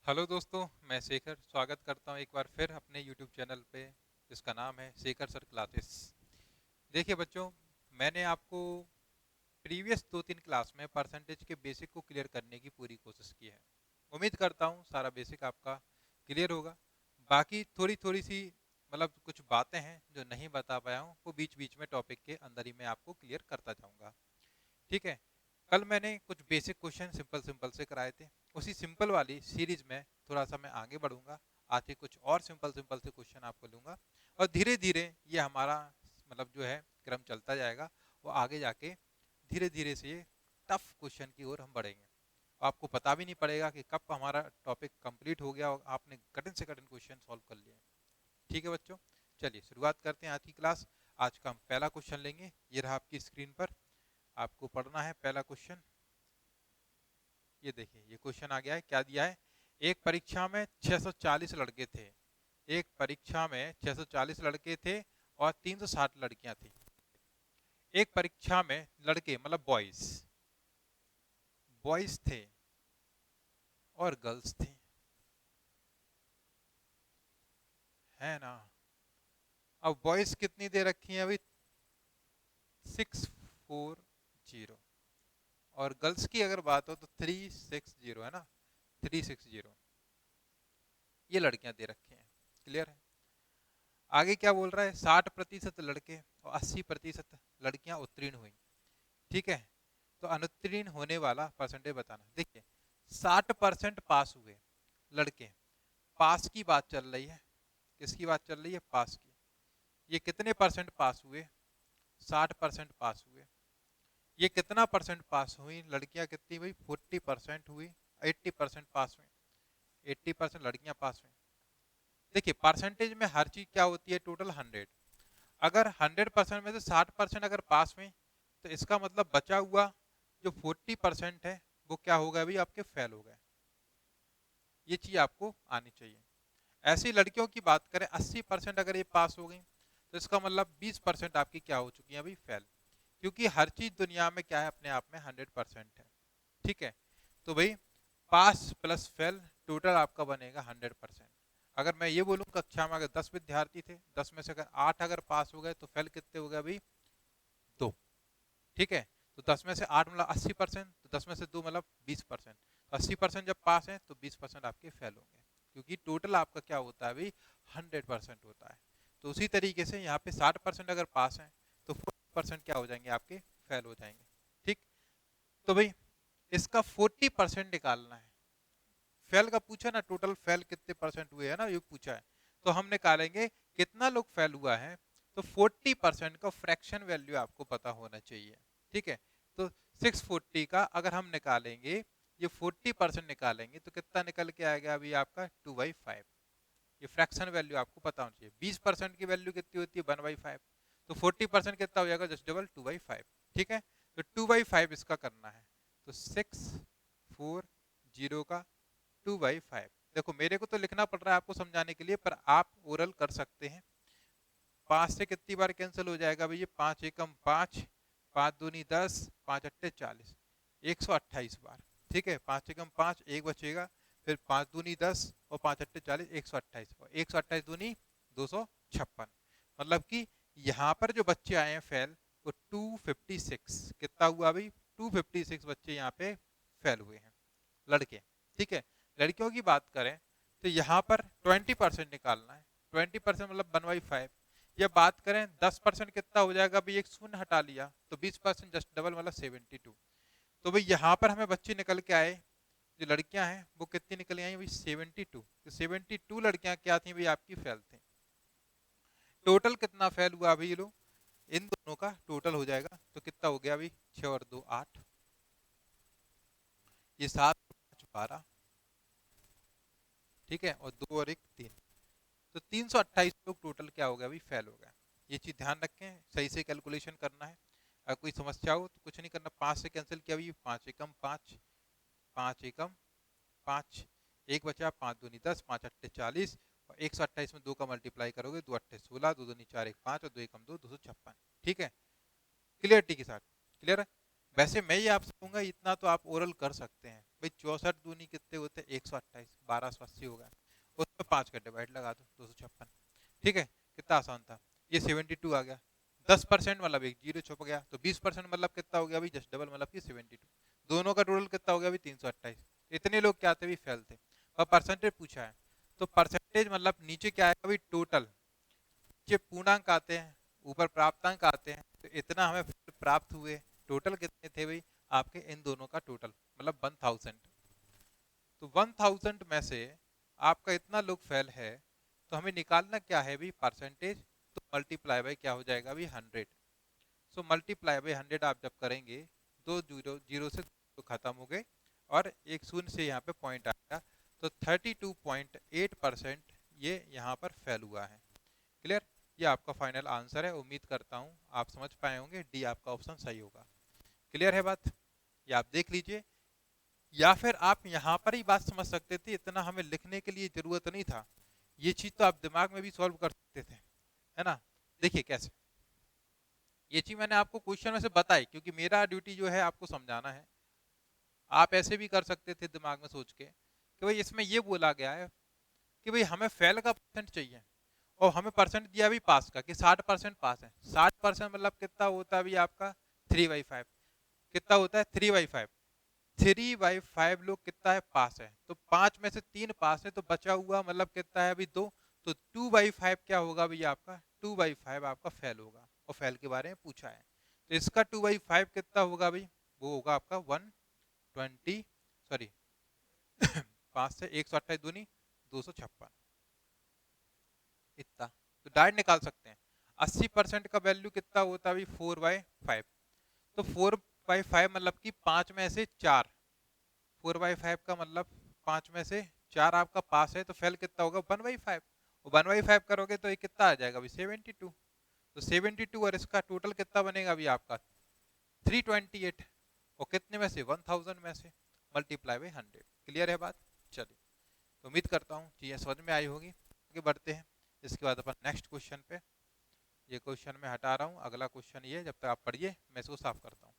Hello दोस्तों, मैं शेखर स्वागत करता हूं एक बार फिर अपने YouTube चैनल पे जिसका नाम है शेखर सर क्लासेस। देखिए बच्चों, मैंने आपको प्रीवियस 2-3 क्लास में परसेंटेज के बेसिक को क्लियर करने की पूरी कोशिश की है। उम्मीद करता हूं सारा बेसिक आपका क्लियर होगा। बाकी थोड़ी थोड़ी सी मतलब कुछ बातें हैं जो नहीं बता पाया हूं, वो बीच बीच में टॉपिक के अंदर ही मैं आपको क्लियर करता जाऊंगा। ठीक है। कल मैंने कुछ बेसिक क्वेश्चन सिंपल सिंपल से कराए थे। उसी सिंपल वाली सीरीज में थोड़ा सा मैं आगे बढ़ूंगा। आज के कुछ और सिंपल सिंपल से क्वेश्चन आपको लूंगा और धीरे धीरे ये हमारा मतलब जो है क्रम चलता जाएगा। वो आगे जाके धीरे धीरे से ये टफ क्वेश्चन की ओर हम बढ़ेंगे। आपको पता भी नहीं पड़ेगा कि कब हमारा टॉपिक कंप्लीट हो गया और आपने कठिन से कठिन क्वेश्चन सॉल्व कर लिए। ठीक है बच्चों, चलिए शुरुआत करते हैं आज की क्लास। आज का हम पहला क्वेश्चन लेंगे। ये रहा आपकी स्क्रीन पर, आपको पढ़ना है पहला क्वेश्चन। ये देखिए, ये क्वेश्चन आ गया है। क्या दिया है? एक परीक्षा में 640 लड़के थे। एक परीक्षा में 640 लड़के थे और 360 लड़कियां थी। एक परीक्षा में लड़के मतलब बॉयज बॉयज थे और गर्ल्स थी, है ना। अब बॉयज कितनी दे रखी है अभी? 640। और गर्ल्स की अगर बात हो तो 360, है ना। 360 ये लड़कियां दे रखी हैं। क्लियर है? आगे क्या बोल रहा है? 60% लड़के और 80% लड़कियां उत्तीर्ण हुई। ठीक है। तो अनुत्तीर्ण होने वाला परसेंटेज बताना। देखिए, 60% पास हुए लड़के। पास की बात चल रही है। किसकी बात चल रही है? पास की। ये कितने परसेंट पास हुए? 60% पास हुए। ये कितना परसेंट पास हुई? लड़कियां कितनी हुई? 40% हुई। 80% पास हुई। 80% लड़कियां पास हुई। देखिए, परसेंटेज में हर चीज क्या होती है? टोटल 100। अगर 100% में से 60% अगर पास में, तो इसका मतलब बचा हुआ जो 40% है वो क्या हो गया? अभी आपके फेल हो गए। ये चीज आपको आनी चाहिए। ऐसी लड़कियों की बात करें, 80% अगर ये पास हो गई, तो इसका मतलब 20% आपकी क्या हो चुकी है? अभी फेल। क्योंकि हर चीज दुनिया में क्या है? अपने आप में 100% है। ठीक है। तो भाई, पास प्लस फेल टोटल आपका बनेगा 100%। अगर मैं ये बोलूं कक्षा में अगर 10 विद्यार्थी थे, 10 में से अगर 8 अगर पास हो गए, तो फेल कितने हो गए अभी? 2। ठीक है। तो 10 में से 8 मतलब 80%, तो 10 में से 2 मतलब 20%। तो 80% जब पास है तो 20% आपके फेल होंगे। क्योंकि टोटल आपका क्या होता है अभी? 100% होता है। तो उसी तरीके से यहाँ पे 60% अगर पास है तो 40% क्या हो जाएंगे? आपके फेल हो जाएंगे। ठीक। तो भाई, इसका 40% निकालना है। फेल का पूछा ना, टोटल फेल कितने परसेंट हुए, है ना, ये पूछा है। तो हम निकालेंगे कितना लोग फेल हुआ है। तो 40% का फ्रैक्शन वैल्यू आपको पता होना चाहिए। ठीक है। तो 640 का अगर हम निकालेंगे, ये 40% निकालेंगे तो कितना निकल के आएगा अभी आपका? 2/5। ये फ्रैक्शन वैल्यू आपको पता होना चाहिए। 20% की वैल्यू कितनी होती है? 1/5। तो 40% कितना हो जाएगा? Just double 2/5। ठीक है। तो 2/5 इसका करना है। तो 640 का 2/5। देखो, मेरे को तो लिखना पड़ रहा है आपको समझाने के लिए, पर आप ओरल कर सकते हैं। 5 से कितनी बार कैंसिल हो जाएगा भैया? 5 एकम 5, 5 दूनी 10, 5 अट्ठे 40, 128 बार। ठीक है। 5 एकम 5, एक बचेगा। फिर 5 दूनी 10 और 5 अट्ठे 40, 128। 128 दूनी 256। मतलब कि यहाँ पर जो बच्चे आए हैं फेल, वो 256 कितना हुआ अभी? 256 बच्चे यहाँ पे फेल हुए हैं, लड़के। ठीक है। लड़कियों की बात करें तो यहाँ पर 20% निकालना है। 20% मतलब 1/5। या बात करें 10% कितना हो जाएगा? अभी एक शून्य हटा लिया तो 20% जस्ट डबल मतलब 72। तो भाई यहाँ पर हमें बच्चे निकल के आए, जो लड़कियां हैं वो कितनी निकल आई भाई? 72। तो 72 लड़कियां क्या थी भाई? आपकी फेल थी। टोटल कितना फेल हुआ अभी? ये लो, इन दोनों का टोटल हो जाएगा तो कितना हो गया अभी? 6 और 2 8, ये 7 12। ठीक है। और 2 और 1 3। तो 328 लोग टोटल क्या हो गया अभी? फेल हो गया। ये चीज ध्यान रखें, सही से कैलकुलेशन करना है। अगर कोई समस्या हो तो कुछ नहीं करना, 5 से कैंसिल किया अभी? 5 एकम 5, 5 एकम 5, एक बचा। 5 दूनी 10, 5 अट्ठे 40, और 128 में 2 का मल्टीप्लाई करोगे, 2 अट्ठे 16, 2 दूनी 4 1 5 और 2 एकम 2, 256। ठीक है। क्लियरिटी के साथ। क्लियर है? वैसे मैं ये आपसे कहूंगा इतना तो आप ओरल कर सकते हैं भाई। 64 दूनी कितने होते हैं 128, 1280 हो गया, उसमें 5 का डिवाइड लगा दो 256। ठीक है, कितना आसान था। ये 72 आ गया, 10% मतलब एक जीरो छुप गया, तो 20% मतलब कितना हो गया भाई, जस्ट डबल मतलब कि 72। दोनों का टोटल कितना हो गया भाई 328। इतने लोग क्या थे भाई, फेल थे। और परसेंटेज पूछा है, तो परसेंटेज मतलब नीचे क्या आएगा भाई, टोटल। नीचे पूर्णांक आते हैं, ऊपर प्राप्तांक आते हैं, तो इतना हमें प्राप्त हुए। टोटल कितने थे भाई आपके, इन दोनों का टोटल मतलब 1000। तो 1000 में से आपका इतना लोग फेल है, तो हमें निकालना क्या है भी, परसेंटेज। तो मल्टीप्लाई बाय क्या हो जाएगा भी, 100। सो मल्टीप्लाई बाय 100 आप जब करेंगे, दो जीरो जीरो से तो खत्म हो गए, और एक शून्य से यहाँ पे पॉइंट आएगा, तो 32.8% ये यहाँ पर फेल हुआ है। क्लियर, ये आपका फाइनल आंसर है। उम्मीद करता हूँ आप समझ पाए होंगे, डी आपका ऑप्शन सही होगा। क्लियर है बात, ये आप देख लीजिए। या फिर आप यहाँ पर ही बात समझ सकते थे, इतना हमें लिखने के लिए जरूरत नहीं था, ये चीज तो आप दिमाग में भी सॉल्व कर सकते थे, है ना। देखिए कैसे, ये चीज मैंने आपको क्वेश्चन में से बताई, क्योंकि मेरा ड्यूटी जो है आपको समझाना है। आप ऐसे भी कर सकते थे दिमाग में सोच के कि भाई इसमें ये बोला गया है कि भाई हमें फेल का परसेंट चाहिए, और हमें परसेंट दिया भी पास का कि 60% पास है। 60% मतलब कितना होता है भी आपका 3/5। कितना होता है 3/5। 3/5 लोग कितना है, पास है। तो 5 में से 3 पास है, तो बचा हुआ मतलब कितना है अभी 2। तो 2/5 क्या होगा भैया आपका, 2/5 आपका फेल होगा, और फेल के बारे में पूछा है। तो इसका 2/5 कितना होगा भाई, वो होगा आपका 120, सॉरी 5 से 128 दूनी 256, इतना। तो डायरेक्ट निकाल सकते हैं। 80% का वैल्यू कितना होता है भाई, 4/5। तो 4/5 मतलब कि 5 में से 4, 4/5 का मतलब 5 में से 4 आपका पास है, तो फेल कितना होगा 1/5। और 1/5 करोगे तो ये कितना आ जाएगा अभी 72। तो 72 और इसका टोटल कितना बनेगा अभी आपका 328, और कितने में से 1000 में से, मल्टीप्लाई बाई 100। क्लियर है बात। चलिए, तो उम्मीद करता हूँ चीजें समझ में आई होगी। आगे बढ़ते हैं, इसके बाद अपन नेक्स्ट क्वेश्चन पे। ये क्वेश्चन मैं हटा रहा हूँ, अगला क्वेश्चन ये, जब तक आप पढ़िए मैं इसको साफ करता हूँ।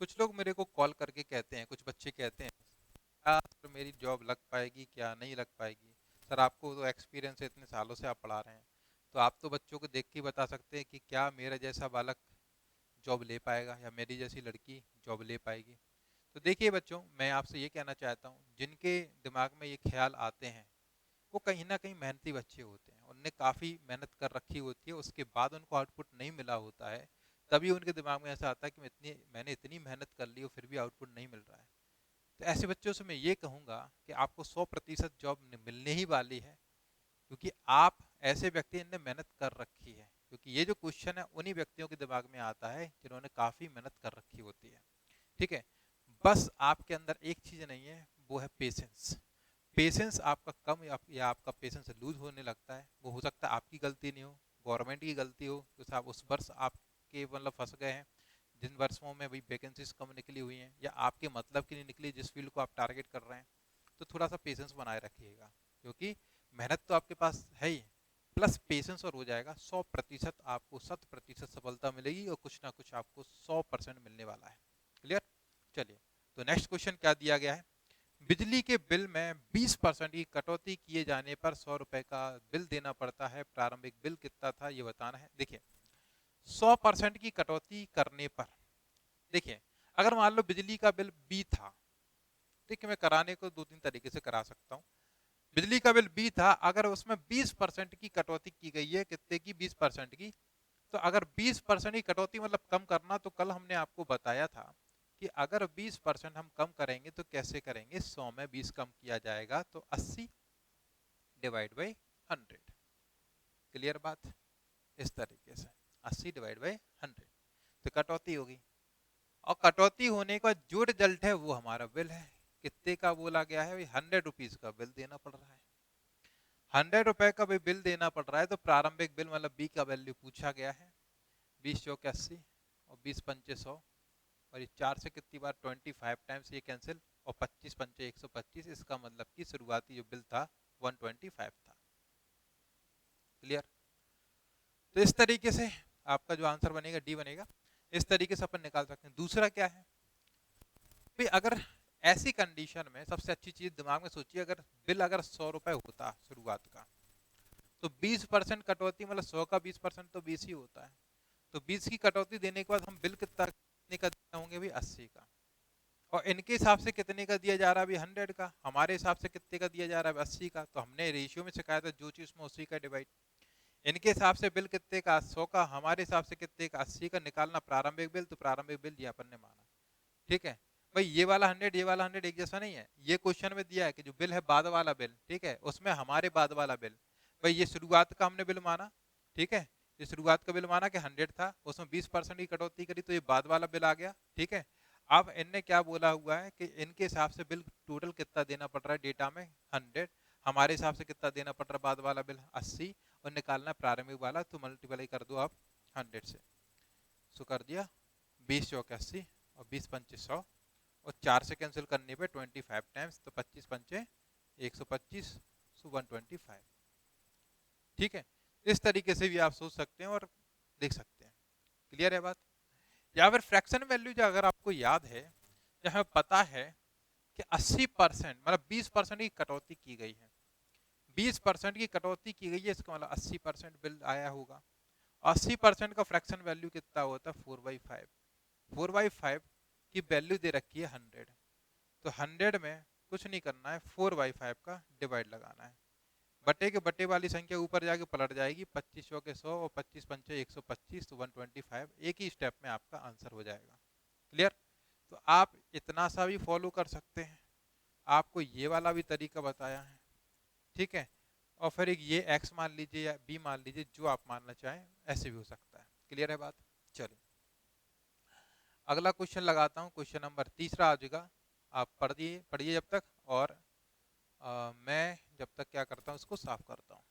कुछ लोग मेरे को कॉल करके कहते हैं, कुछ बच्चे कहते हैं क्या सर मेरी जॉब लग पाएगी, क्या नहीं लग पाएगी। सर आपको तो एक्सपीरियंस है, इतने सालों से आप पढ़ा रहे हैं, तो आप तो बच्चों को देख के बता सकते हैं कि क्या मेरा जैसा बालक जॉब ले पाएगा, या मेरी जैसी लड़की जॉब ले पाएगी। तो देखिए बच्चों, मैं आपसे ये कहना चाहता हूँ, जिनके दिमाग में ये ख्याल आते हैं वो कहीं ना कहीं मेहनती बच्चे होते हैं, उनने काफ़ी मेहनत कर रखी होती है, उसके बाद उनको आउटपुट नहीं मिला होता है, तभी उनके दिमाग में ऐसा आता है कि मैंने इतनी मेहनत कर ली और फिर भी आउटपुट नहीं मिल रहा है। तो ऐसे बच्चों से मैं ये कहूँगा कि आपको 100% जॉब मिलने ही वाली है, क्योंकि आप ऐसे व्यक्ति ने मेहनत कर रखी है। क्योंकि ये जो क्वेश्चन है उन्हीं व्यक्तियों के दिमाग में आता है जिन्होंने काफ़ी मेहनत कर रखी होती है। ठीक है, बस आपके अंदर एक चीज़ नहीं है, वो है पेशेंस। पेशेंस आपका कम या आपका पेशेंस लूज होने लगता है, वो हो सकता है आपकी गलती नहीं हो, गवर्नमेंट की गलती हो, तो आप उस वर्ष आपके मतलब फंस गए हैं, जिन वर्षों में भाई वैकेंसीज कम निकली हुई हैं, या आपके मतलब की नहीं निकली जिस फील्ड को आप टारगेट कर रहे हैं। तो थोड़ा सा पेशेंस बनाए रखिएगा, क्योंकि मेहनत तो आपके पास है ही, प्लस पेशेंस और हो जाएगा 100%, आपको 100% सफलता मिलेगी, और कुछ ना कुछ आपको 100% मिलने वाला है। क्लियर। चलिए, तो नेक्स्ट क्वेश्चन क्या दिया गया है, बिजली के बिल में 20% की कटौती किए जाने पर 100 रुपए का बिल देना पड़ता है, प्रारंभिक बिल कितना था ये बताना है। देखिए 100% की कटौती करने पर, देखिए अगर मान लो बिजली का बिल बी था, देखिए मैं कराने को 2-3 तरीके से करा सकता हूँ। बिजली का बिल बी था, अगर उसमें 20% की कटौती की गई है, कितने की 20% की, तो अगर 20% की कटौती मतलब कम करना, तो कल हमने आपको बताया था कि अगर 20% हम कम करेंगे तो कैसे करेंगे, 100 में 20 कम किया जाएगा तो 80 डिवाइड बाई 100। क्लियर बात, इस तरीके से 80 डिवाइड बाई 100, तो कटौती होगी। और कटौती होने का जो रिजल्ट है वो हमारा बिल है। कितने का बोला गया है, 100 रुपीज का बिल देना पड़ रहा है। 100 रुपए का भी बिल देना पड़ रहा है, तो प्रारंभिक बिल मतलब बी का वैल्यू पूछा गया है, 20 चौके 80 और 20 पंचे 100, और ये 4 से कितनी बार 25 टाइम्स ये कैंसिल, और 25 पंचे 125, इसका मतलब कि शुरुआती जो बिल था 125 था। क्लियर? तो इस तरीके से आपका जो आंसर बनेगा डी बनेगा। इस तरीके से अपन निकाल सकते हैं। दूसरा क्या है भाई, अगर ऐसी कंडीशन में सबसे अच्छी चीज दिमाग में सोचिए, अगर बिल अगर 100 रुपए होता शुरुआत का, तो 20% कटौती, मतलब 100 का 20% तो 20 ही होता है। तो 20 की कटौती देने के बाद हम बिल कितने का देते होंगे भाई? 80 का। और इनके हिसाब से कितने का दिया जा रहा है अभी? 100 का। हमारे हिसाब से कितने का दिया जा रहा है? 80 का। तो हमने रेशियो में सिखाया था, जो चीज में उसी का डिवाइड। इनके हिसाब से बिल कितने का? 100 का। हमारे हिसाब से कितने का? 80 का। निकालना प्रारंभिक बिल, तो प्रारंभिक बिल ये अपन ने माना। ठीक है भाई, ये वाला 100 ये वाला 100 एक जैसा नहीं है। ये क्वेश्चन में दिया है कि जो बिल है बाद वाला बिल, ठीक है, उसमें हमारे बाद वाला बिल, भाई ये शुरुआत का हमने बिल माना। ठीक है, ये शुरुआत का बिल माना कि 100 था, उसमें 20% की कटौती करी, तो ये बाद वाला बिल आ गया। ठीक है, अब इनने क्या बोला हुआ है कि इनके हिसाब से बिल टोटल कितना देना पड़ रहा है डेटा में? 100। हमारे हिसाब से कितना देना पड़ रहा है बाद वाला बिल? 80। और निकालना प्रारंभिक वाला, तो मल्टीप्लाई कर दो आप 100 से। सो कर दिया 20 चौके 80 और 20 पंचे 100 और 4 से कैंसिल करने पे 25 टाइम्स, तो 25 पंचे 125, सो 125। ठीक है, इस तरीके से भी आप सोच सकते हैं और देख सकते हैं। क्लियर है बात? या फिर फ्रैक्शन वैल्यू जो अगर आपको याद है, या हमें पता है कि 80% मतलब 20% की कटौती की गई है, 20% की कटौती की गई है, इसका मतलब 80% बिल आया होगा। 80% का फ्रैक्शन वैल्यू कितना होता है? 4/5। 4/5 की वैल्यू दे रखी है 100। तो 100 में कुछ नहीं करना है, 4/5 का डिवाइड लगाना है। बटे के बटे वाली संख्या ऊपर जाके पलट जाएगी, 25 चौके 100 और 25 पंचे 125, तो 125 एक ही स्टेप में आपका आंसर हो जाएगा। क्लियर? तो आप इतना सा भी फॉलो कर सकते हैं। आपको ये वाला भी तरीका बताया है। ठीक है, और फिर एक ये x मान लीजिए या b मान लीजिए, जो आप मानना चाहें, ऐसे भी हो सकता है। क्लियर है बात? चलिए अगला क्वेश्चन लगाता हूँ। क्वेश्चन नंबर तीसरा आ जाएगा। आप पढ़िए जब तक, और मैं जब तक क्या करता हूँ, इसको साफ करता हूँ।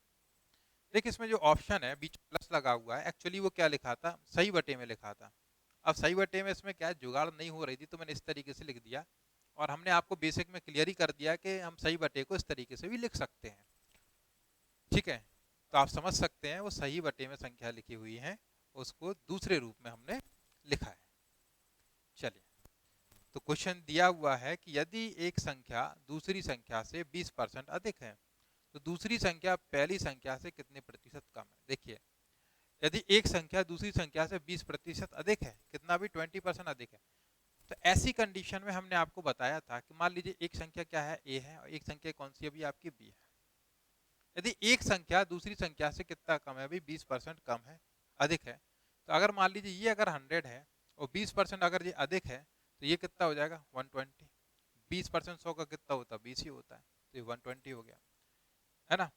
देखिए इसमें जो ऑप्शन है बीच प्लस लगा हुआ है, एक्चुअली वो क्या लिखा था? सही बटे में लिखा था। अब सही बटे में इसमें क्या है, जुगाड़ नहीं हो रही थी, तो मैंने इस तरीके से लिख दिया। और हमने आपको बेसिक में क्लियर ही कर दिया कि हम सही बटे को इस तरीके से भी लिख सकते हैं। ठीक है, तो आप समझ सकते हैं वो सही बटे में संख्या लिखी हुई है, उसको दूसरे रूप में हमने लिखा है। चलिए, तो क्वेश्चन दिया हुआ है कि यदि एक संख्या दूसरी संख्या से 20% अधिक है, तो दूसरी संख्या पहली संख्या से कितने प्रतिशत कम है? देखिए, यदि एक संख्या दूसरी संख्या से 20% अधिक है, कितना भी 20% अधिक है, तो ऐसी कंडीशन में हमने आपको बताया था कि मान लीजिए एक संख्या क्या है? ए है, और एक संख्या कौन सी अभी आपकी बी है। यदि एक संख्या दूसरी संख्या से कितना कम है? अभी 20% कम है, अधिक है। तो अगर मान लीजिए ये अगर 100 है और 20% अगर ये अधिक है, तो ये कितना हो जाएगा? 120। 20% 100 का कितना होता है? 20 ही होता है, तो ये 120 हो गया, है ना।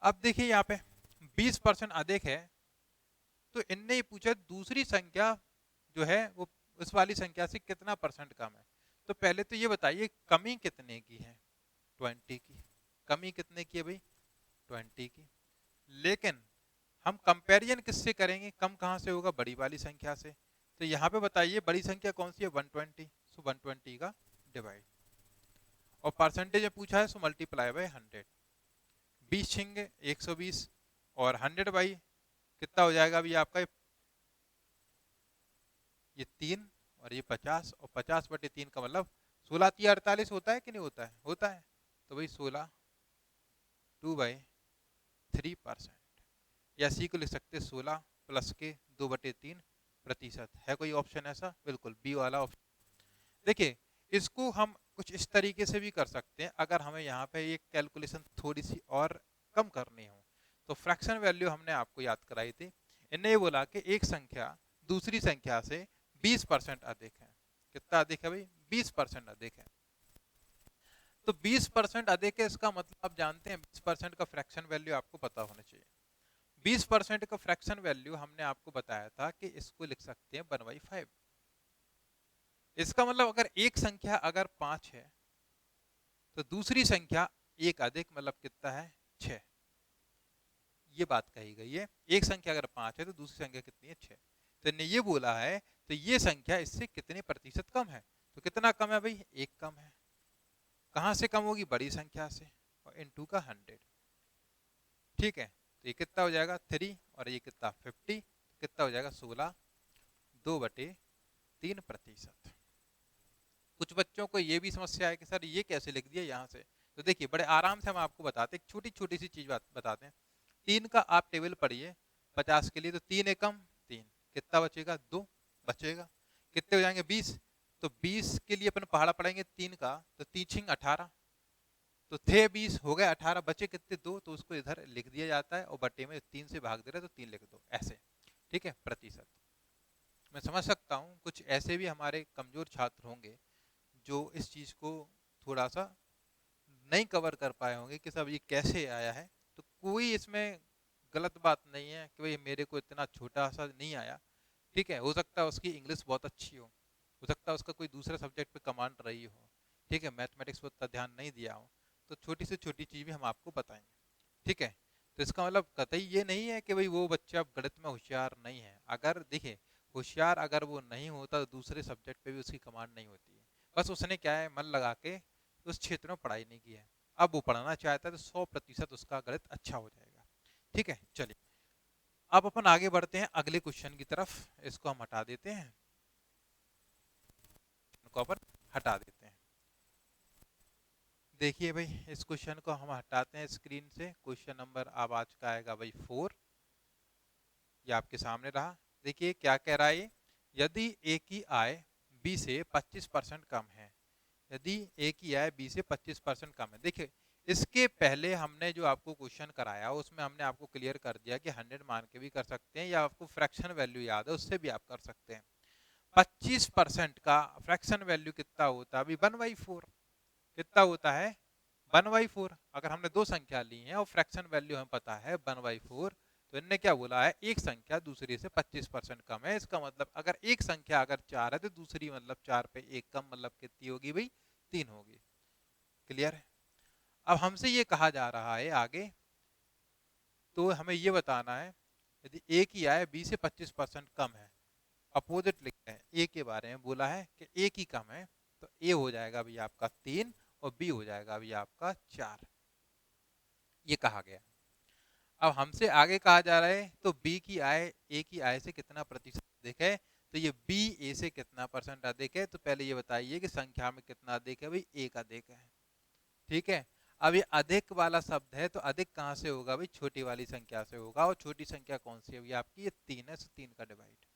अब देखिए यहाँ पे 20% अधिक है, तो इनने ये पूछा दूसरी संख्या जो है वो उस वाली संख्या से कितना परसेंट कम है। तो पहले तो ये बताइए कमी कितने की है? 20 की। कमी कितने की है भाई? 20 की। लेकिन हम कंपैरिजन किससे करेंगे? कम कहाँ से होगा? बड़ी वाली संख्या से। तो यहाँ पे बताइए बड़ी संख्या कौन सी है? 120। सो 120 का डिवाइड, और परसेंटेज पूछा है, सो मल्टीप्लाई बाय 100। 20 छिंगे 120, और 100 बाई कितना हो जाएगा अभी आपका? ये 3 और ये 50, और 50/3 का मतलब 16×3 = 48 होता है कि नहीं होता है? होता है। तो भाई 16 2/3%, या सी को लिख सकते 16 प्लस के 2/3%। है कोई ऑप्शन ऐसा? बिल्कुल बी वाला ऑप्शन। देखिए इसको हम कुछ इस तरीके से भी कर सकते हैं, अगर हमें यहाँ पे एक कैलकुलेशन थोड़ी सी और कम करनी हो। तो फ्रैक्शन वैल्यू हमने आपको याद कराई थी। इन्हें ये बोला कि एक संख्या दूसरी संख्या से 20% अधिक है। कितना अधिक है भाई? 20% अधिक है। तो 20% अधिक है, इसका मतलब आप जानते हैं 20% का फ्रैक्शन वैल्यू आपको पता होना चाहिए। 20% का फ्रैक्शन वैल्यू हमने आपको बताया था कि इसको लिख सकते हैं 1/5। इसका मतलब अगर एक संख्या अगर 5 है, तो दूसरी संख्या एक अधिक मतलब कितना है? 6। ये बात कही गई है। एक संख्या अगर 5 है तो दूसरी संख्या कितनी है? 6। तो इन्हें ये बोला है तो ये संख्या इससे कितने प्रतिशत कम है? तो कितना कम है भाई, 1 कम है। कहाँ से कम होगी, बड़ी संख्या से, और इनटू का 100। ठीक है, तो ये कितना हो जाएगा 3, और ये कितना 50, कितना हो जाएगा 16, 2/3%। कुछ बच्चों को ये भी समस्या है कि सर ये कैसे लिख दिया यहाँ से। तो देखिए बड़े आराम से हम आपको बताते हैं, छोटी छोटी सी चीज बताते हैं। 3 का आप टेबल पढ़िए 50 के लिए, तो 3 एकम 3, कितना बचेगा 2 बचेगा। कितने हो जाएंगे 20, तो 20 के लिए अपन पहाड़ा पढ़ेंगे 3 का, तो 3 18, तो थे 20 हो गए 18, बचे कितने 2, तो उसको इधर लिख दिया जाता है और बट्टे में 3 से भाग दे रहे तो 3 लिख दो ऐसे। ठीक है, प्रतिशत। मैं समझ सकता हूँ कुछ ऐसे भी हमारे कमजोर छात्र होंगे जो इस चीज को थोड़ा सा नहीं कवर कर पाए होंगे कि सब ये कैसे आया है। तो कोई इसमें गलत बात नहीं है कि भाई मेरे को इतना छोटा सा नहीं आया। ठीक है, हो सकता है उसकी इंग्लिश बहुत अच्छी हो सकता है उसका कोई दूसरे सब्जेक्ट पे कमांड रही हो। ठीक है, मैथमेटिक्स पर उतना ध्यान नहीं दिया हो, तो छोटी से छोटी चीज भी हम आपको बताएंगे। ठीक है, तो इसका मतलब कतई ये नहीं है कि भाई वो बच्चा गणित में होशियार नहीं है। अगर देखिए होशियार अगर वो नहीं होता तो दूसरे सब्जेक्ट पे भी उसकी कमांड नहीं होती है। बस उसने क्या है, मन लगा के उस क्षेत्र में पढ़ाई नहीं की है। अब वो पढ़ना चाहता है तो 100% उसका गणित अच्छा हो जाएगा। ठीक है, चलिए अब अपन आगे बढ़ते हैं अगले क्वेश्चन की तरफ। इसको हम हटा देते हैं, इनको अपन हटा देते हैं। देखिए भाई इस क्वेश्चन को हम हटाते हैं स्क्रीन से। क्वेश्चन नंबर अब आज का आएगा भाई 4, ये आपके सामने रहा। देखिए क्या कह रहा है ये, यदि ए की आय बी से 25% कम है, यदि ए की आय बी से 25% कम है। देखिए इसके पहले हमने जो आपको क्वेश्चन कराया उसमें हमने आपको क्लियर कर दिया कि 100 मान के भी कर सकते हैं, या आपको फ्रैक्शन वैल्यू याद है उससे भी आप कर सकते हैं। 25% का फ्रैक्शन वैल्यू कितना होता है अभी 1/4, कितना होता है 1/4। अगर हमने दो संख्या ली है और फ्रैक्शन वैल्यू हमें पता है 1/4, तो इनने क्या बोला है, एक संख्या दूसरी से 25% कम है। इसका मतलब अगर एक संख्या अगर 4 है तो दूसरी मतलब 4 पे 1 कम, मतलब कितनी होगी भाई 3 होगी। क्लियर है। अब हमसे ये कहा जा रहा है आगे, तो हमें ये बताना है यदि ए की आय बी से 25% कम है, अपोजिट लिखते हैं, ए के बारे में बोला है कि ए की कम है, तो ए हो जाएगा अभी आपका 3 और बी हो जाएगा अभी आपका 4, ये कहा गया। अब हमसे आगे कहा जा रहा है तो बी की आय ए की आय से कितना प्रतिशत अधिक है, तो ये बी ए से कितना परसेंट अधिक है। तो पहले ये बताइए कि संख्या में कितना अधिक है भाई, एक अधिक है। ठीक है, अब ये अधिक वाला शब्द है तो अधिक कहाँ से होगा भाई, छोटी वाली संख्या से होगा, और छोटी संख्या कौन सी है आपकी, ये 3 है, 3 का डिवाइड।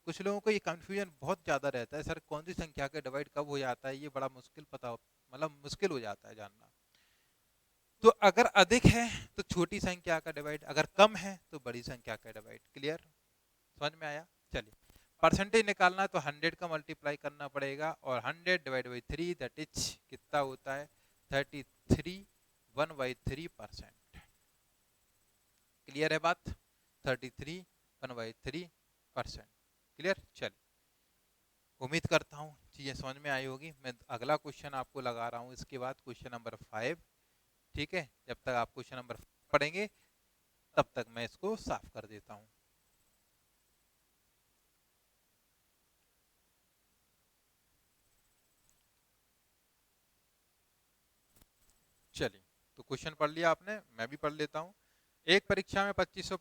कुछ लोगों को ये कंफ्यूजन बहुत ज्यादा रहता है, सर कौन सी संख्या का डिवाइड कब हो जाता है, ये बड़ा मुश्किल मतलब मुश्किल हो जाता है जानना। तो अगर अधिक है तो छोटी संख्या का डिवाइड, अगर कम है तो बड़ी संख्या का डिवाइड। क्लियर, समझ में आया। चलिए परसेंटेज निकालना है तो 100 का मल्टीप्लाई करना पड़ेगा, और 100 डिवाइड बाई 3 दैट इज कितना होता है 33, 1/3%। क्लियर है बात, 33 1/3%। क्लियर। चलिए उम्मीद करता हूँ चीजें समझ में आई होगी। मैं अगला क्वेश्चन आपको लगा रहा हूँ इसके बाद, क्वेश्चन नंबर 5। ठीक है, जब तक आप क्वेश्चन नंबर पढ़ेंगे तब तक मैं इसको साफ कर देता हूँ। चलिए तो क्वेश्चन पढ़ लिया आपने, मैं भी पढ़ लेता हूँ। एक परीक्षा में 2500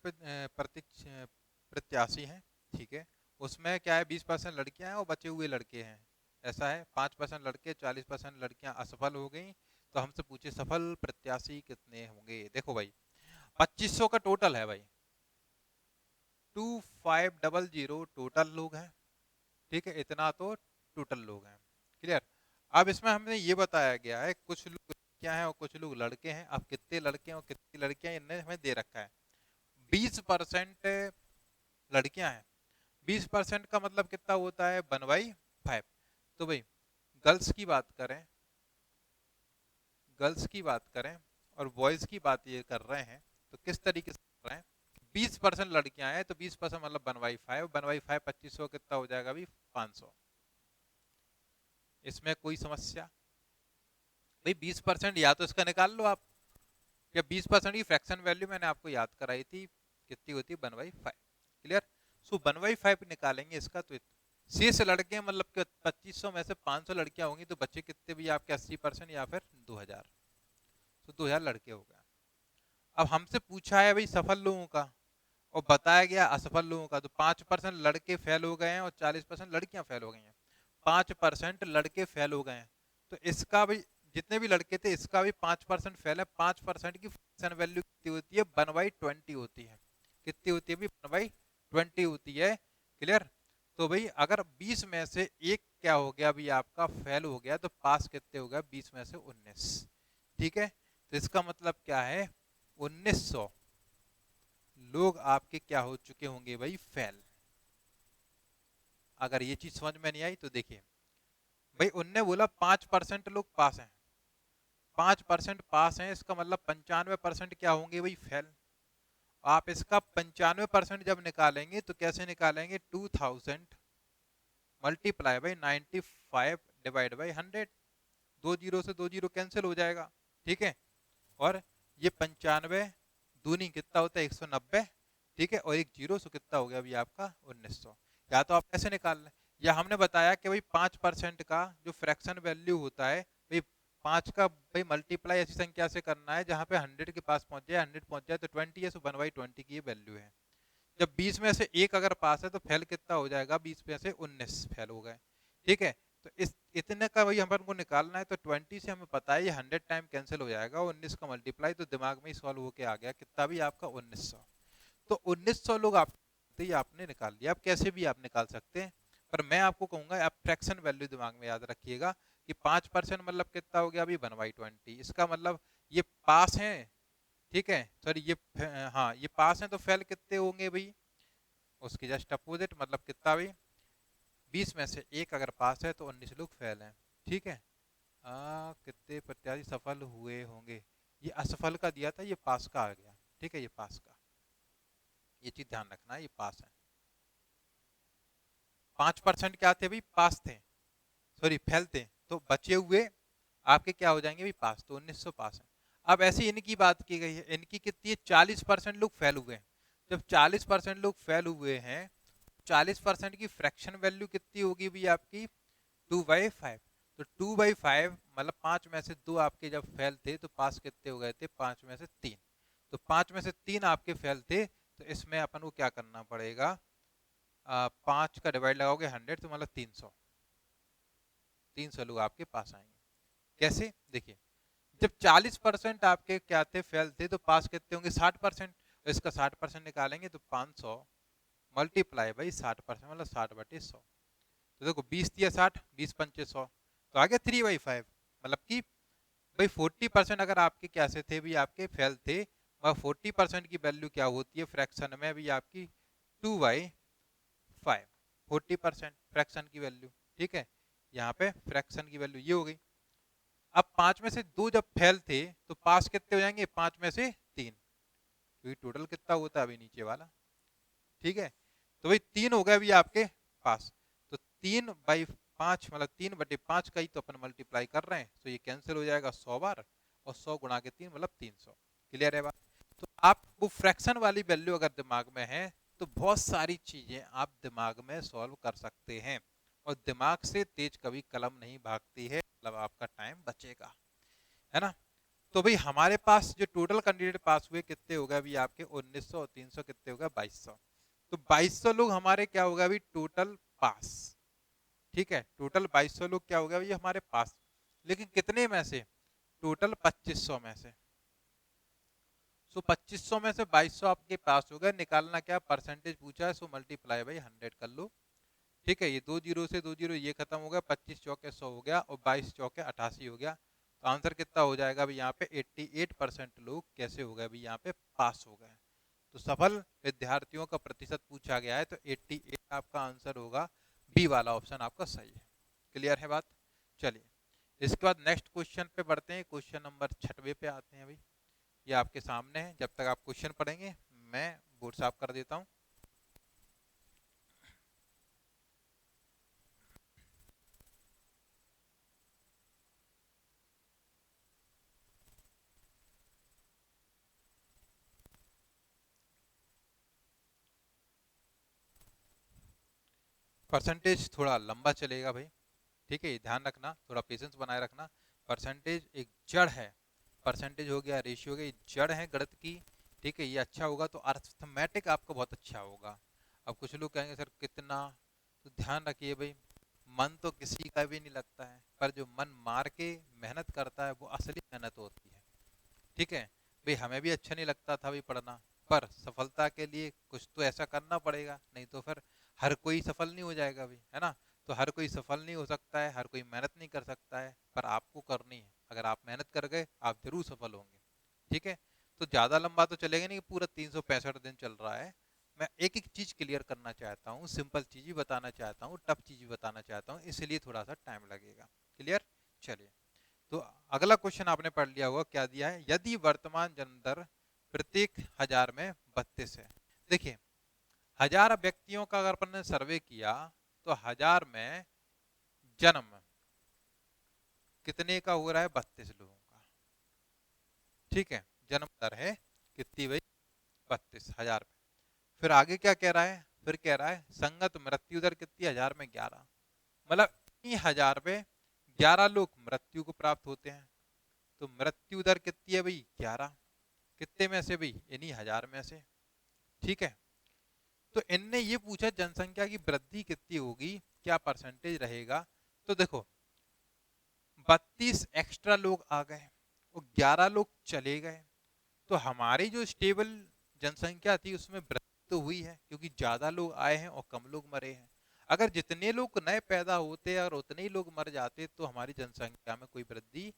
प्रत्याशी हैं। ठीक है, उसमें क्या है 20% लड़कियां हैं और बचे हुए लड़के हैं। ऐसा है 5% लड़के, 40% लड़कियां असफल हो गई। तो हमसे पूछे सफल प्रत्याशी कितने होंगे। देखो भाई 2500 का टोटल है भाई, 2500 टोटल लोग हैं। ठीक है, इतना तो टोटल लोग हैं। क्लियर। अब इसमें हमने ये बताया गया है कुछ लोग लड़कियां हैं और कुछ लोग लड़के हैं। अब कितने लड़के हैं और कितनी लड़कियां इनने हमें दे रखा है। 20% लड़कियां हैं, 20% का मतलब कितना होता है 1/5। तो भाई गर्ल्स की बात करें, गर्ल्स की बात करें और बॉयज की बात ये कर रहे हैं, तो किस तरीके से कर रहे हैं, 20% लड़कियां हैं तो 20% मतलब 1/5, 1/5 2500 कितना हो जाएगा अभी 500। इसमें कोई समस्या भाई 20% या तो इसका निकाल लो आप, या 20% की फ्रैक्शन वैल्यू मैंने आपको याद कराई थी कितनी होती है 1/5। क्लियर। सो 1/5 निकालेंगे इसका तो शेष लड़के मतलब कि 2500 में से 500 लड़कियां होंगी तो बच्चे कितने भी आपके 80% या फिर 2000, तो 2000 लड़के हो गए। अब हमसे पूछा है भाई सफल लोगों का और बताया गया असफल लोगों का, तो 5% लड़के फेल हो गए हैं और 40% लड़कियां फेल हो गई हैं। 5% लड़के फेल हो गए हैं, तो इसका भी जितने भी लड़के थे इसका भी 5% फेल है। 5% की फ्रैक्शन वैल्यू कितनी होती है? 1/20 होती है। कितनी होती है? 1/20 होती है। क्लियर? तो भाई अगर 20 में से एक क्या हो गया अभी आपका फेल हो गया, तो पास कितने हो गया? 20 में से 19। ठीक है, तो इसका मतलब क्या है? 1900 लोग आपके क्या हो चुके होंगे भाई? फेल। अगर ये चीज समझ में नहीं आई तो देखिए भाई, उनने बोला 5% लोग पास हैं, 5% पास हैं, इसका मतलब 95% क्या होंगे भाई? फेल। आप इसका 95% जब निकालेंगे तो कैसे निकालेंगे? 2000 मल्टीप्लाई बाई 95 डिवाइड बाई 100। दो जीरो से दो जीरो कैंसिल हो जाएगा। ठीक है, और ये 95 दूनी कितना होता है? 190। ठीक है, और एक जीरो से कितना हो गया अभी आपका? 1900। या तो आप ऐसे निकाल लें, या हमने बताया कि भाई 5% का जो फ्रैक्शन वैल्यू होता है भाई, 5 का भाई मल्टीप्लाई ऐसी संख्या से करना है जहां पे 100 के पास पहुंच जाए, 100 पहुंच जाए तो 20 है, सो 1/20 की ये वैल्यू है। जब 20 में से एक अगर पास है तो फेल कितना हो जाएगा? 20 में से 19 फेल हो गए। ठीक है, तो इस इतने का वही अपन को निकालना है, तो 20 से हमें पता है ये 100 टाइम कैंसिल हो जाएगा, 19 का मल्टीप्लाई, तो दिमाग में ही सॉल्व होके आ गया कितना भी आपका? 1900। तो 1900 लोग आप तो ये आपने निकाल लिया। आप कैसे भी आप निकाल सकते हैं, पर मैं आपको कहूंगा आप फ्रैक्शन वैल्यू दिमाग में याद रखिएगा कि 5% मतलब कितना हो गया अभी? 1/20। इसका मतलब ये पास है। ठीक है, सॉरी ये हाँ ये पास है, तो फेल कितने होंगे भाई? उसकी जस्ट अपोजिट, मतलब कितना भी? 20 में से एक अगर पास है तो 19 लोग फेल हैं। ठीक है, कितने प्रत्याशी सफल हुए होंगे? ये असफल का दिया था, ये पास का आ गया। ठीक है, ये पास का, ये चीज ध्यान रखना है, ये पास है। 5% क्या थे भाई? पास थे, सॉरी फेल थे, तो बचे हुए आपके क्या हो जाएंगे भाई? पास। तो 1900 पास है। अब ऐसे इनकी बात की गई है, इनकी कितनी है? 40% लोग फेल हुए हैं। जब 40% लोग फेल हुए हैं, 40% की फ्रैक्शन वैल्यू कितनी होगी भी आपकी? 2/5। तो 2/5 मतलब 5 में से 2 आपके जब फेल थे तो पास कितने हो गए थे? 5 में से 3। तो 5 में से 3 आपके फेल थे, तो इसमें अपन को क्या करना पड़ेगा? 5 का डिवाइड लगाओगे 100, तो मतलब 300। 300 लोग आपके पास आएंगे। कैसे? देखिए, जब 40% आपके क्या थे? फेल थे, तो पास कितने होंगे? 60%। इसका 60% निकालेंगे तो 500 मल्टीप्लाई बाई 60%, मतलब 60/100। तो देखो 20 दिया 60, 20 पंचे 100, तो आ गया 3/5। मतलब कि भाई 40% अगर आपके कैसे थे भी? आपके फेल थे, और 40% की वैल्यू क्या होती है फ्रैक्शन में भी? आपकी 2/5। 40% फ्रैक्शन की वैल्यू। ठीक है, यहाँ पे फ्रैक्शन की वैल्यू ये हो गई। अब 5 में से 2 जब फेल थे तो पास कितने हो जाएंगे? 5 में से 3, क्योंकि टोटल कितना होता है अभी नीचे वाला? ठीक है, तो भाई 3 हो गए अभी आपके पास। तो 3/5 मतलब 3/5 का ही तो अपन मल्टीप्लाई कर रहे हैं, तो ये कैंसिल हो जाएगा 100 बार, और 100 गुणा के 3 मतलब 300। क्लियर है बात? तो आपको फ्रैक्शन वाली वैल्यू अगर दिमाग में है तो बहुत सारी चीजें आप दिमाग में सॉल्व कर सकते हैं, और दिमाग से तेज कभी कलम नहीं भागती है, मतलब आपका टाइम बचेगा, है ना? तो भाई हमारे पास जो टोटल कैंडिडेट पास हुए कितने हो गए अभी आपके? 1900, और 300 कितने हो गए? 2200। तो 2200 लोग हमारे क्या होगा अभी? टोटल पास। ठीक है, टोटल 2200 लोग क्या हो गया अभी हमारे पास, लेकिन कितने में से? टोटल 2500 में से। सो 2500 में से 2200 आपके पास हो गए। निकालना क्या परसेंटेज पूछा है, सो मल्टीप्लाई बाई 100 कर लो। ठीक है, ये 2 जीरो से 2 जीरो ये खत्म हो गया, 25 चौके 100 हो गया, और 22 चौके 88 हो गया। तो आंसर कितना हो जाएगा अभी यहाँ पे? 88% लोग कैसे हो गए अभी यहाँ पे? पास हो गए। तो सफल विद्यार्थियों का प्रतिशत पूछा गया है, तो 88 आपका आंसर होगा। बी वाला ऑप्शन आपका सही है। क्लियर है बात? चलिए, इसके बाद नेक्स्ट क्वेश्चन पे बढ़ते हैं। क्वेश्चन नंबर 6 पे आते हैं। अभी ये आपके सामने है, जब तक आप क्वेश्चन पढ़ेंगे मैं बोर्ड साफ कर देता हूँ। परसेंटेज थोड़ा लंबा चलेगा भाई, ठीक है, ये ध्यान रखना, थोड़ा पेशेंस बनाए रखना। परसेंटेज एक जड़ है, परसेंटेज हो गया, रेशियो हो गया, ये जड़ है गणित की, ठीक है। ये अच्छा होगा तो अर्थमेटिक आपका बहुत अच्छा होगा। अब कुछ लोग कहेंगे सर कितना, तो ध्यान रखिए भाई, मन तो किसी का भी नहीं लगता है, पर जो मन मार के मेहनत करता है वो असली मेहनत होती है, ठीक है। भाई हमें भी अच्छा नहीं लगता था भाई पढ़ना, पर सफलता के लिए कुछ तो ऐसा करना पड़ेगा, नहीं तो फिर हर कोई सफल नहीं हो जाएगा भाई, है ना। तो हर कोई सफल नहीं हो सकता है, हर कोई मेहनत नहीं कर सकता है, पर आपको करनी है। अगर आप मेहनत कर गए आप जरूर सफल होंगे, ठीक है। तो ज्यादा लंबा तो चलेगा नहीं, पूरा 365 दिन चल रहा है। मैं एक एक चीज क्लियर करना चाहता हूँ, सिंपल चीज ही बताना चाहता हूँ, टफ चीज भी बताना चाहता हूँ, इसलिए थोड़ा सा टाइम लगेगा। क्लियर, चलिए। तो अगला क्वेश्चन आपने पढ़ लिया होगा, क्या दिया है, यदि वर्तमान जन्म दर प्रत्येक 1000 में 32 है। देखिए 1000 व्यक्तियों का अगर अपन ने सर्वे किया तो 1000 में जन्म कितने का हो रहा है, 32 लोगों का, ठीक है। जन्म दर है कितनी भाई, 32 1000 में। फिर आगे क्या कह रहा है, फिर कह रहा है संगत मृत्यु दर कितनी, 1000 में 11, मतलब 1000 में 11 लोग मृत्यु को प्राप्त होते हैं। तो मृत्यु दर कितनी है भाई, 11, कितने में से भाई, इन्हीं 1000 में से, ठीक है। तो इनने ये पूछा जनसंख्या की वृद्धि कितनी होगी, क्या परसेंटेज रहेगा। तो देखो 32 एक्स्ट्रा लोग आ गए और 11 लोग चले गए, तो हमारी जो स्टेबल जनसंख्या थी उसमें वृद्धि तो हुई है, क्योंकि ज्यादा लोग आए हैं और कम लोग मरे हैं। अगर जितने लोग नए पैदा होते और उतने ही लोग मर जाते तो हमारी जनसंख्या में कोई वृद्धि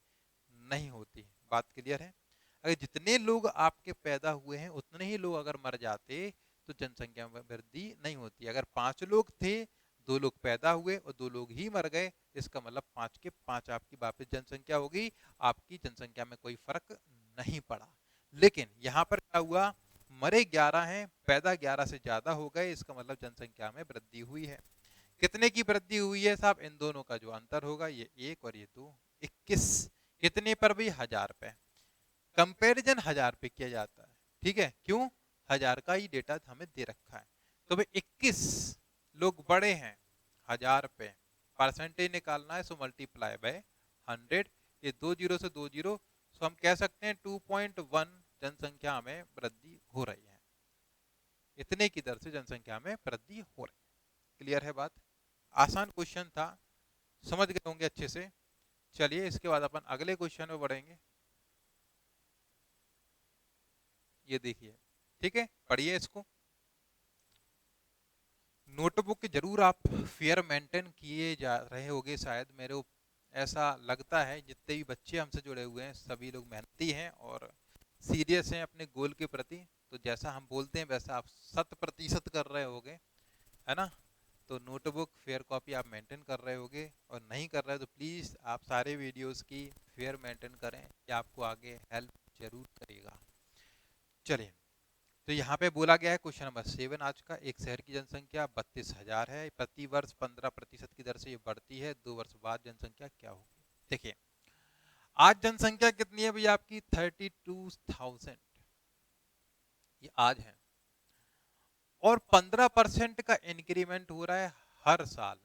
नहीं होती। बात क्लियर है। अगर जितने लोग आपके पैदा हुए हैं उतने ही लोग अगर मर जाते तो जनसंख्या में वृद्धि नहीं होती। अगर 5 लोग थे, 2 लोग पैदा हुए और 2 लोग ही मर गए, इसका मतलब 5 के 5 आपकी वापस जनसंख्या होगी, आपकी जनसंख्या में कोई फर्क नहीं पड़ा। लेकिन यहाँ पर क्या हुआ, मरे 11 हैं, पैदा 11 से ज्यादा हो गए, इसका मतलब जनसंख्या में वृद्धि हुई है। कितने की वृद्धि हुई है साहब, इन दोनों का जो अंतर होगा, ये 1 और ये 2, 21। कितने पर भी, 1000 पे। कंपैरिजन 1000 पे किया जाता है, ठीक है, क्यों, 1000 का ही डेटा हमें दे रखा है। तो भाई 21 लोग बड़े हैं 1000 पे, परसेंटेज निकालना है, सो मल्टीप्लाई बाय 100, ये 2 जीरो से 2 जीरो, सो हम कह सकते हैं 2.1 जनसंख्या में वृद्धि हो रही है, इतने की दर से जनसंख्या में वृद्धि हो रही है। क्लियर है बात, आसान क्वेश्चन था, समझ गए होंगे अच्छे से। चलिए इसके बाद अपन अगले क्वेश्चन में बढ़ेंगे, ये देखिए, ठीक है, पढ़िए इसको। नोटबुक जरूर आप फेयर मेंटेन किए जा रहे होंगे शायद, मेरे को ऐसा लगता है। जितने भी बच्चे हमसे जुड़े हुए हैं सभी लोग मेहनती हैं और सीरियस हैं अपने गोल के प्रति, तो जैसा हम बोलते हैं वैसा आप 100% कर रहे होंगे, है ना। तो नोटबुक फेयर कॉपी आप मेंटेन कर रहे होंगे, और नहीं कर रहे तो प्लीज़ आप सारे वीडियोस की फेयर मेंटेन करें, ये आपको आगे हेल्प जरूर करेगा। चलिए, तो यहाँ पे बोला गया है क्वेश्चन नंबर 7 आज का, एक शहर की जनसंख्या 32,000 है, प्रति वर्ष 15% की दर से ये बढ़ती है, 2 वर्ष बाद जनसंख्या क्या होगी। देखिए आज जनसंख्या कितनी है भैया आपकी, 32,000, ये आज है, और 15% का इंक्रीमेंट हो रहा है हर साल,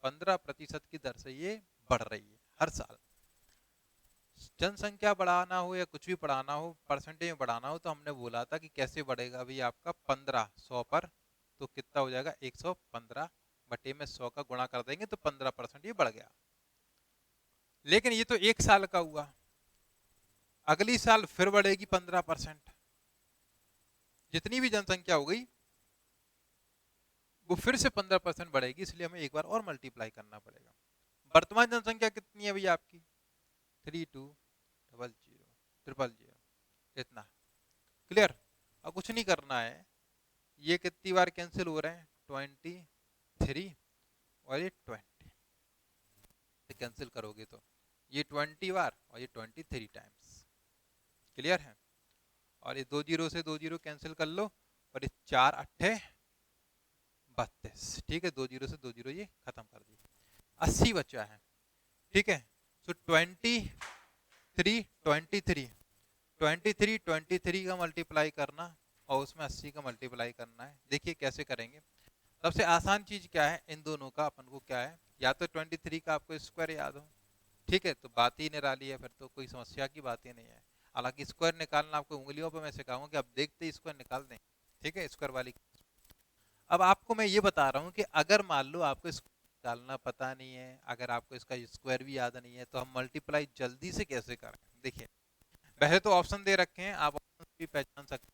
15% की दर से ये बढ़ रही है हर साल। जनसंख्या बढ़ाना हो या कुछ भी बढ़ाना हो, परसेंटेज में बढ़ाना हो, तो हमने बोला था कि कैसे बढ़ेगा भाई आपका 1500 पर, तो कितना हो जाएगा 115 बटे में 100 का गुणा कर देंगे तो 15% ये बढ़ गया। लेकिन ये तो 1 साल का हुआ, अगली साल फिर बढ़ेगी 15%, जितनी भी जनसंख्या हो गई वो फिर से 15% बढ़ेगी, इसलिए हमें एक बार और मल्टीप्लाई करना पड़ेगा। वर्तमान जनसंख्या कितनी है भैया आपकी, 32000000, इतना। क्लियर, अब कुछ नहीं करना है, ये कितनी बार कैंसिल हो रहे हैं, 23 और ये 20, कैंसिल करोगे तो ये 20 बार और ये 23 टाइम्स। क्लियर है, और ये 2 जीरो से 2 जीरो कैंसिल कर लो, और ये 4 अट्ठे 32, ठीक है, 2 जीरो से 2 जीरो ये खत्म कर दिए, 80 बचा है, ठीक है। सो 23 का मल्टीप्लाई करना और उसमें 80 का मल्टीप्लाई करना है। देखिए कैसे करेंगे, सबसे आसान चीज क्या है इन दोनों का अपन को क्या है, या तो 23 का आपको स्क्वायर याद हो, ठीक है, तो बात ही निराली है, फिर तो कोई समस्या की बात ही नहीं है। हालांकि स्क्वायर निकालना आपको उंगलियों पे मैं सिखाऊंगा कि आप देखते ही स्क्वायर निकाल दें, ठीक है, स्क्वायर वाली। अब आपको मैं ये बता रहा हूँ कि अगर मान लो आपको स्क्वायर निकालना पता नहीं है, अगर आपको इसका स्क्वायर भी याद नहीं है, तो हम मल्टीप्लाई जल्दी से कैसे करें। देखिए, वैसे तो ऑप्शन दे रखे हैं, आप ऑप्शन भी पहचान सकते हैं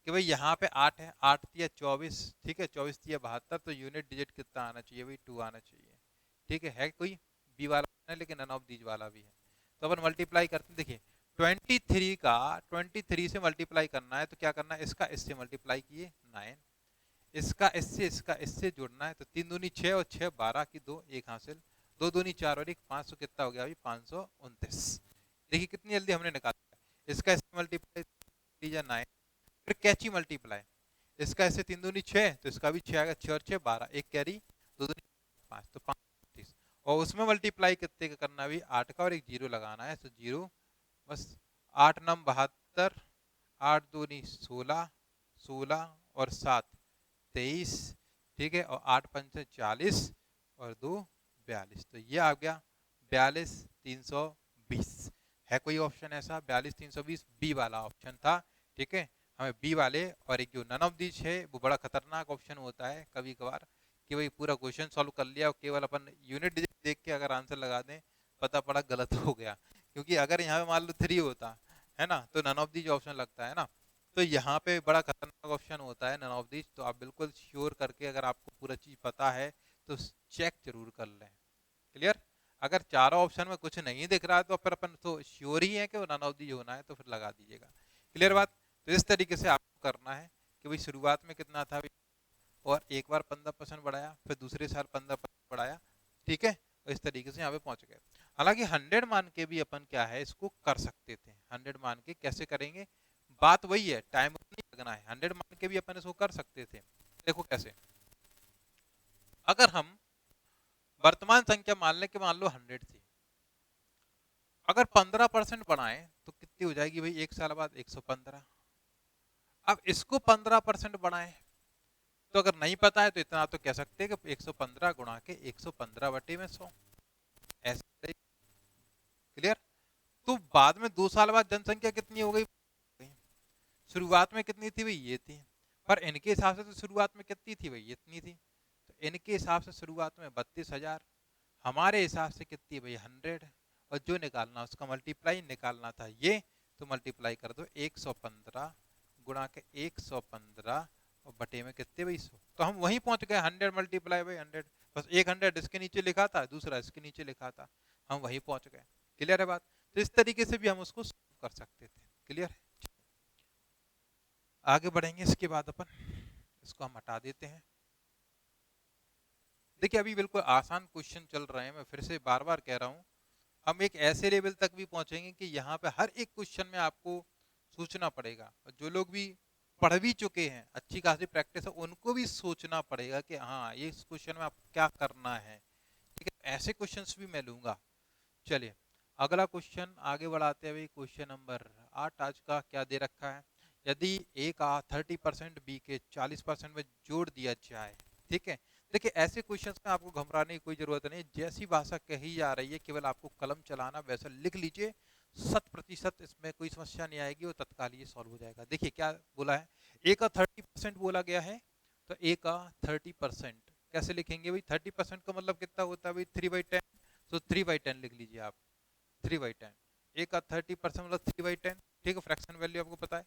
कि भाई यहाँ पे 8 है, 8 तिया 24, ठीक है, 24 तिया 72, तो यूनिट डिजिट कितना आना चाहिए भाई, 2 आना चाहिए, ठीक है कोई बी वाला है लेकिन नन ऑफ दीज वाला भी है, तो अपन मल्टीप्लाई करते हैं। देखिए 23 का 23 से मल्टीप्लाई करना है, तो क्या करना है, इसका इससे मल्टीप्लाई किए 9, इसका इससे जुड़ना है, तो 3 दूनी 6 और 6 12 की 2 1 हासिल, 2 दूनी 4 और 1 500, कितना हो गया अभी 529। देखिए कितनी जल्दी हमने निकाला, इसका इससे मल्टीप्लाई कीजिए 9, फिर कैची मल्टीप्लाई, इसका ऐसे 3 दूनी 6, तो इसका भी 6 आएगा, 6 और 6 12, एक कैरी 2 दूनी 5, तो 5, और उसमें मल्टीप्लाई कितने का करना है, 8 का और एक जीरो लगाना है, तो जीरो बस, 8 नम 72, 8 दूनी 16, 16 और 7 23, ठीक है, और 8 पंच 40 और 2 42, तो ये आ गया 42,320। है कोई ऑप्शन ऐसा 42,320, बी वाला ऑप्शन था, ठीक है। हमें बी वाले, और एक जो नन ऑफ दिस है वो बड़ा खतरनाक ऑप्शन होता है कभी कभार, कि भाई पूरा क्वेश्चन सॉल्व कर लिया और केवल अपन यूनिट डिजिट देख के अगर आंसर लगा दें, पता पड़ा गलत हो गया, क्योंकि अगर यहाँ पे मान लो 3 होता है ना, तो नन ऑफ दीज ऑप्शन लगता है ना, तो यहाँ पे बड़ा खतरनाक ऑप्शन होता है नन ऑफ दीज, तो आप बिल्कुल श्योर करके, अगर आपको पूरा चीज पता है तो चेक जरूर कर लें। क्लियर, अगर चारों ऑप्शन में कुछ नहीं दिख रहा है तो फिर अपन तो श्योर ही है कि वो नन ऑफ दीज होना है, तो फिर लगा दीजिएगा। क्लियर बात, तो इस तरीके से आपको करना है कि भाई शुरुआत में कितना था, और एक बार 15% बढ़ाया, फिर दूसरे साल 15% बढ़ाया, ठीक है, और इस तरीके से यहाँ पे पहुंच गए। हालांकि 100 मान के भी अपन क्या है इसको कर सकते थे, 100 मान के कैसे करेंगे, बात वही है, टाइम नहीं लगना है, 100 मान के भी अपन इसको कर सकते थे। देखो कैसे, अगर हम वर्तमान संख्या मान लें कि मान लो 100 थी, अगर 15% बढ़ाएं तो कितनी हो जाएगी भाई, एक साल बाद 115। अब इसको 15% बढ़ाएं, तो अगर नहीं पता है तो इतना तो कह सकते हैं कि 115 गुणा के 115 बटे में 100, ऐसे। क्लियर, तो बाद में 2 साल बाद जनसंख्या कितनी हो गई, शुरुआत में कितनी थी भाई, ये थी, पर इनके हिसाब से तो शुरुआत में कितनी थी भाई, इतनी थी, तो इनके हिसाब से शुरुआत में 32,000, हमारे हिसाब से कितनी भाई 100, और जो निकालना उसका मल्टीप्लाई निकालना था ये, तो मल्टीप्लाई कर दो 115 गुणा के 115 और बटे में कितने भाई 100, तो हम वहीं पहुंच गए, 100 मल्टीप्लाई बाई 100, बस एक 100 इसके नीचे लिखा था, दूसरा इसके नीचे लिखा था, हम वहीं पहुंच गए। क्लियर है बात, तो इस तरीके से भी हम उसको कर सकते थे। क्लियर है, आगे बढ़ेंगे, इसके बाद अपन इसको हम हटा देते हैं। देखिए अभी बिल्कुल आसान क्वेश्चन चल रहे हैं, मैं फिर से बार बार कह रहा हूँ, हम एक ऐसे लेवल तक भी पहुंचेंगे कि यहाँ पे हर एक क्वेश्चन में आपको सोचना पड़ेगा, और जो लोग भी पढ़ भी चुके हैं, अच्छी खासी प्रैक्टिस है, उनको भी सोचना पड़ेगा कि हाँ ये इस क्वेश्चन में आपको क्या करना है, ठीक है, ऐसे क्वेश्चंस भी मैं लूंगा। चलिए अगला क्वेश्चन आगे बढ़ाते हुए, क्वेश्चन नंबर 8 आज का क्या दे रखा है, यदि ए का 30% बी के 40% में जोड़ दिया जाए, ठीक है। देखिए ऐसे क्वेश्चंस में आपको घबराने की कोई जरूरत नहीं, जैसी भाषा कही जा रही है केवल आपको कलम चलाना, वैसा लिख लीजिए, 100% इसमें कोई समस्या नहीं आएगी, वो तत्काल ये सॉल्व हो जाएगा। देखिए क्या बोला है, ए का 30% बोला गया है, तो ए का 30% कैसे लिखेंगे भाई, 30% का मतलब कितना होता है भाई 3/10, तो 3/10 लिख लीजिए आप, 3/10, ए का 30% मतलब 3/10, ठीक है, फ्रैक्शन वैल्यू आपको पता है।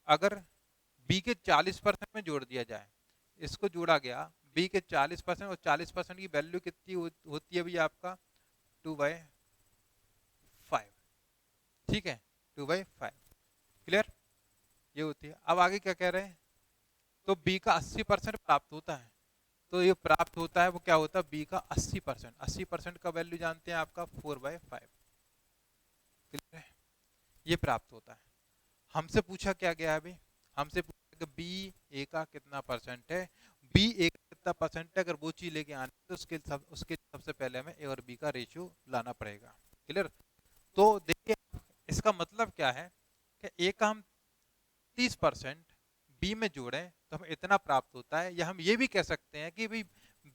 अगर बी के 40% में जोड़ दिया जाए, इसको जोड़ा गया बी के 40%, और 40% की वैल्यू कितनी होती है भैया आपका 2/5, ठीक है, 2/5। क्लियर, ये होती है। अब आगे क्या कह रहे हैं, तो बी का 80% प्राप्त होता है, तो ये प्राप्त होता है वो क्या होता है, बी का 80%, 80% का वैल्यू जानते हैं आपका 4/5। क्लियर है, ये प्राप्त होता है। हमसे पूछा क्या गया है अभी, हमसे पूछा कि बी ए का कितना परसेंट है, बी ए का कितना परसेंट है, अगर वो चीज लेके आने तो उसके सबसे पहले हमें ए और बी का रेशियो लाना पड़ेगा। क्लियर, तो देखिए इसका मतलब क्या है कि ए का हम 30%, बी में जोड़ें तो हमें इतना प्राप्त होता है, या हम ये भी कह सकते हैं कि भाई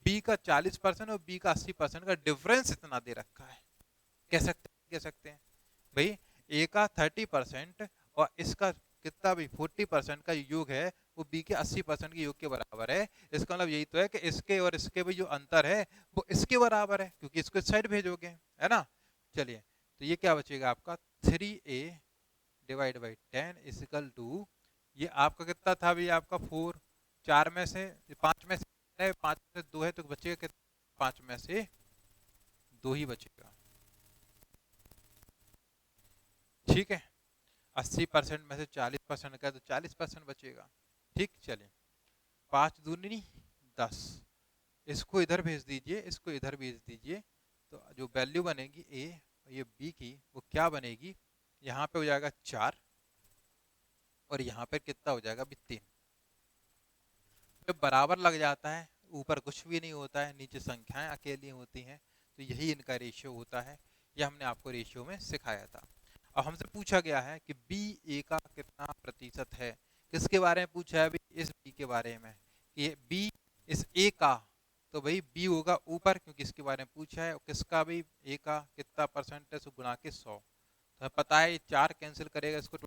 बी का 40% और बी का 80% का डिफरेंस इतना दे रखा है, कह सकते हैं भाई ए का 30% और इसका कितना भी 40% का योग है वो बी के 80% के योग के बराबर है। इसका मतलब यही तो है कि इसके और इसके भी जो अंतर है वो इसके बराबर है, क्योंकि इसको इस साइड भेजोगे, है ना। चलिए, तो ये क्या बचेगा आपका 3a divide by 10 is equal to, ये आपका कितना था भाई, आपका 4, 4 में से 5 में से 5 में से 2 है तो बचेगा कितना, 5 में से 2 ही बचेगा, ठीक है। 80% में से 40% का तो 40% बचेगा, ठीक। चलिए, 5 दूनी 10, इसको इधर भेज दीजिए, इसको इधर भेज दीजिए, तो जो वैल्यू बनेगी ए ये बी की वो क्या बनेगी, यहाँ पे हो जाएगा 4 और यहाँ पे कितना हो जाएगा अभी 3। जब बराबर लग जाता है ऊपर कुछ भी नहीं होता है, नीचे संख्याएं अकेली होती हैं, तो यही इनका रेशियो होता है। यह हमने आपको रेशियो में सिखाया था। अब हमसे पूछा गया है कि बी ए का कितना प्रतिशत है। किसके बारे में पूछा है अभी, इस बी के बारे में, कि बी इस ए का, तो भाई बी होगा ऊपर क्योंकि इसके बारे में पूछा है, और किसका भी ए का कितना परसेंट है, सो गुणा के 100। तो हमें पता है 4 कैंसिल करेगा इसको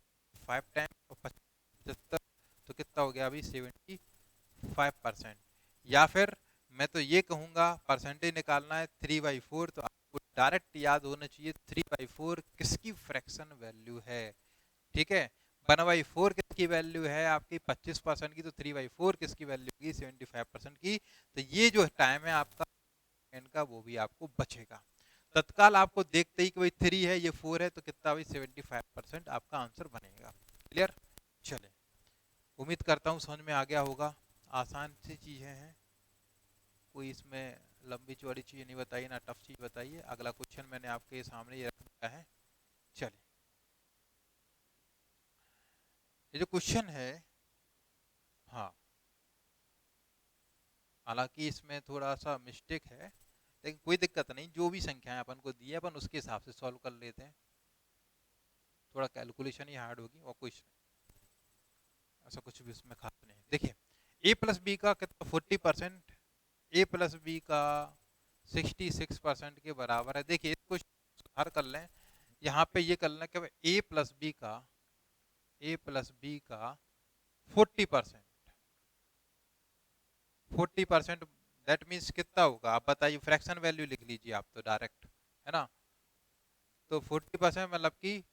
5 टाइम और 75, तो कितना हो गया अभी 75%। या फिर मैं तो ये कहूंगा परसेंटेज निकालना है 3/4, तो आपको डायरेक्ट याद होना चाहिए 3/4 किसकी फ्रैक्शन वैल्यू है, ठीक है। 1/4 किसकी वैल्यू है आपकी 25% की, तो 3/4 किसकी वैल्यू की 75% की। तो ये जो टाइम है आपका इनका वो भी आपको बचेगा। तत्काल आपको देखते ही कि भाई 3 है ये 4 है, तो कितना भाई 75% आपका आंसर बनेगा। क्लियर। चले, उम्मीद करता हूँ समझ में आ गया होगा। आसान सी चीजें हैं, कोई इसमें लंबी चौड़ी चीज नहीं बताई ना टफ चीज बताइए। अगला क्वेश्चन मैंने आपके सामने ये रख दिया है। चलिए, ये जो क्वेश्चन है, हाँ हालांकि इसमें थोड़ा सा मिस्टेक है, लेकिन कोई दिक्कत नहीं, जो भी संख्याएं अपन को दी है अपन उसके हिसाब से सॉल्व कर लेते हैं। थोड़ा कैलकुलेशन ही हार्ड होगी और कुछ नहीं, ऐसा कुछ भी उसमें खास नहीं। देखिए, ए प्लस बी का कितना 40%, ए प्लस बी का 66% के बराबर है। देखिए इसको सुधार कर लें, यहाँ पे ये कर लें कि ए प्लस बी का 40%, 40% दैट मीन्स कितना होगा आप बताइए, फ्रैक्शन वैल्यू लिख लीजिए आप तो डायरेक्ट, है ना। तो 40% मतलब कि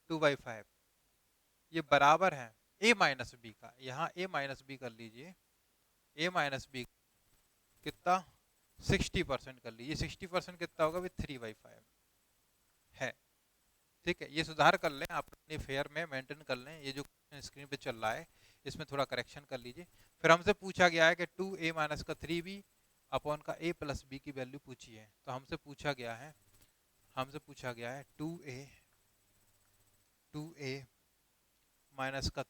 2/5, ये बराबर है ए माइनस बी का। यहाँ ए माइनस बी कर लीजिए, ए माइनस बी कितना 60% कर लीजिए, 60% कितना होगा भी 3/5 है, ठीक है। ये सुधार कर लें आप अपने फेयर में मेंटेन कर लें। ये जो स्क्रीन पे चल रहा है इसमें थोड़ा करेक्शन कर लीजिए। फिर हमसे पूछा गया है कि 2a माइनस का 3b अपॉन का a प्लस बी की वैल्यू पूछी है। तो हमसे पूछा गया है 2a माइनस का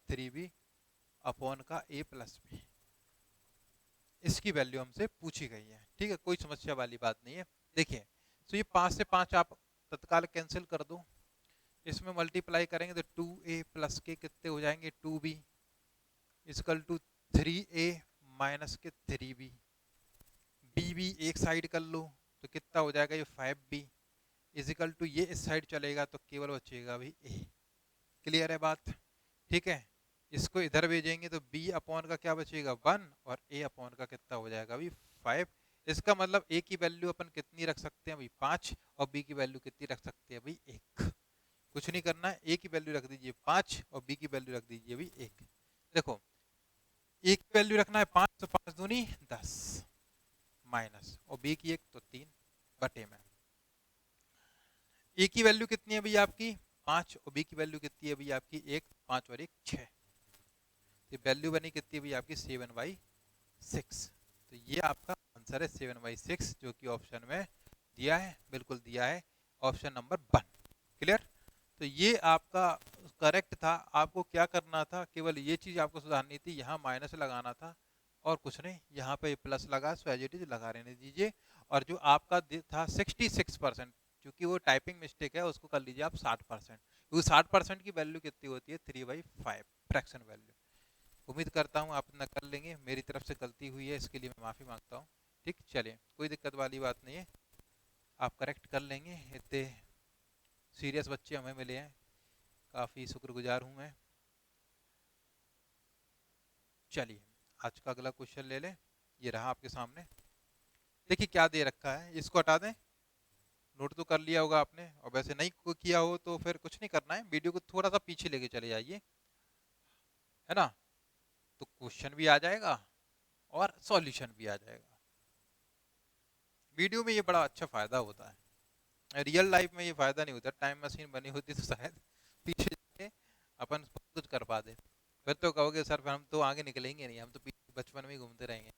3b अपॉन का a प्लस बी, इसकी वैल्यू हमसे पूछी गई है, ठीक है। कोई समस्या वाली बात नहीं है। देखिए, तो ये 5 से 5 आप तत्काल कैंसिल कर दो, इसमें मल्टीप्लाई करेंगे तो 2a प्लस के कितने हो जाएंगे 2b equal to 3a minus के 3b, b भी एक साइड कर लो तो कितना हो जाएगा ये 5b इजिकल टू, ये इस साइड चलेगा तो केवल बचेगा भाई a। क्लियर है बात, ठीक है। इसको इधर भेजेंगे तो b अपॉन का क्या बचेगा 1 और a अपॉन का कितना हो जाएगा भाई 5। इसका मतलब a की वैल्यू अपन कितनी रख सकते हैं भाई 5 और b की वैल्यू कितनी रख सकते हैं भाई 1। कुछ नहीं करना है, a की वैल्यू रख दीजिए 5 और b की वैल्यू रख दीजिए भाई 1। देखो a की वैल्यू रखना है 5, तो 5 दूनी 10 माइनस, और b की 1 तो 3 बटे में। a की वैल्यू कितनी है भाई आपकी 5 और b की वैल्यू कितनी है भाई आपकी 1, 5 और 1 6, तो वैल्यू बनी कितनी भाई आपकी 7/6। तो ये आपका आंसर है 7/6, जो कि ऑप्शन में दिया है, बिल्कुल दिया है ऑप्शन नंबर 1। क्लियर। तो ये आपका करेक्ट था। आपको क्या करना था, केवल ये चीज आपको सुधारनी थी, यहाँ माइनस लगाना था और कुछ नहीं। यहाँ पे प्लस लगा सो एज इट इज लगा रहने दीजिए। और जो आपका था 66%, क्योंकि वो टाइपिंग मिस्टेक है, उसको कर लीजिए आप 60%, क्योंकि 60% की वैल्यू कितनी होती है 3/5। Fraction value. उम्मीद करता हूँ आप इतना कर लेंगे, मेरी तरफ से गलती हुई है इसके लिए मैं माफ़ी मांगता हूँ। ठीक, चलिए कोई दिक्कत वाली बात नहीं है, आप करेक्ट कर लेंगे। इतने सीरियस बच्चे हमें मिले हैं, काफ़ी शुक्रगुजार हूँ मैं। चलिए आज का अगला क्वेश्चन ले लें, ये रहा आपके सामने। देखिए क्या दे रखा है, इसको हटा दें। नोट तो कर लिया होगा आपने, और वैसे नहीं किया हो तो फिर कुछ नहीं करना है, वीडियो को थोड़ा सा पीछे लेके चले जाइए, है ना। तो क्वेश्चन भी आ जाएगा और सॉल्यूशन भी आ जाएगा। वीडियो में ये बड़ा अच्छा फायदा होता है, रियल लाइफ में ये फायदा नहीं होता। टाइम मशीन बनी होती तो शायद पीछे जाके अपन बहुत कुछ कर पाते। फिर तो कहोगे सर फिर हम तो आगे निकलेंगे नहीं, हम तो पीछे बचपन में ही घूमते रहेंगे।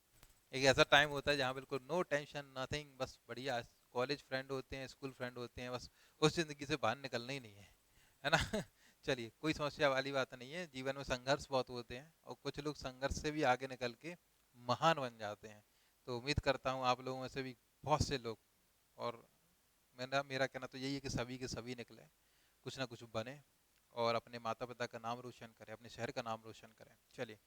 एक ऐसा टाइम होता है जहाँ बिल्कुल नो टेंशन नथिंग, बस बढ़िया कॉलेज फ्रेंड होते हैं, स्कूल फ्रेंड होते हैं, बस उस जिंदगी से बाहर निकलना ही नहीं है ना। चलिए कोई समस्या वाली बात नहीं है, जीवन में संघर्ष बहुत होते हैं और कुछ लोग संघर्ष से भी आगे निकल के महान बन जाते हैं। तो उम्मीद करता हूँ आप लोगों में से भी बहुत से लोग, और मेरा कहना तो यही है कि सभी के सभी निकले, कुछ ना कुछ बने और अपने माता पिता का नाम रोशन करें, अपने शहर का नाम रोशन करें। चलिए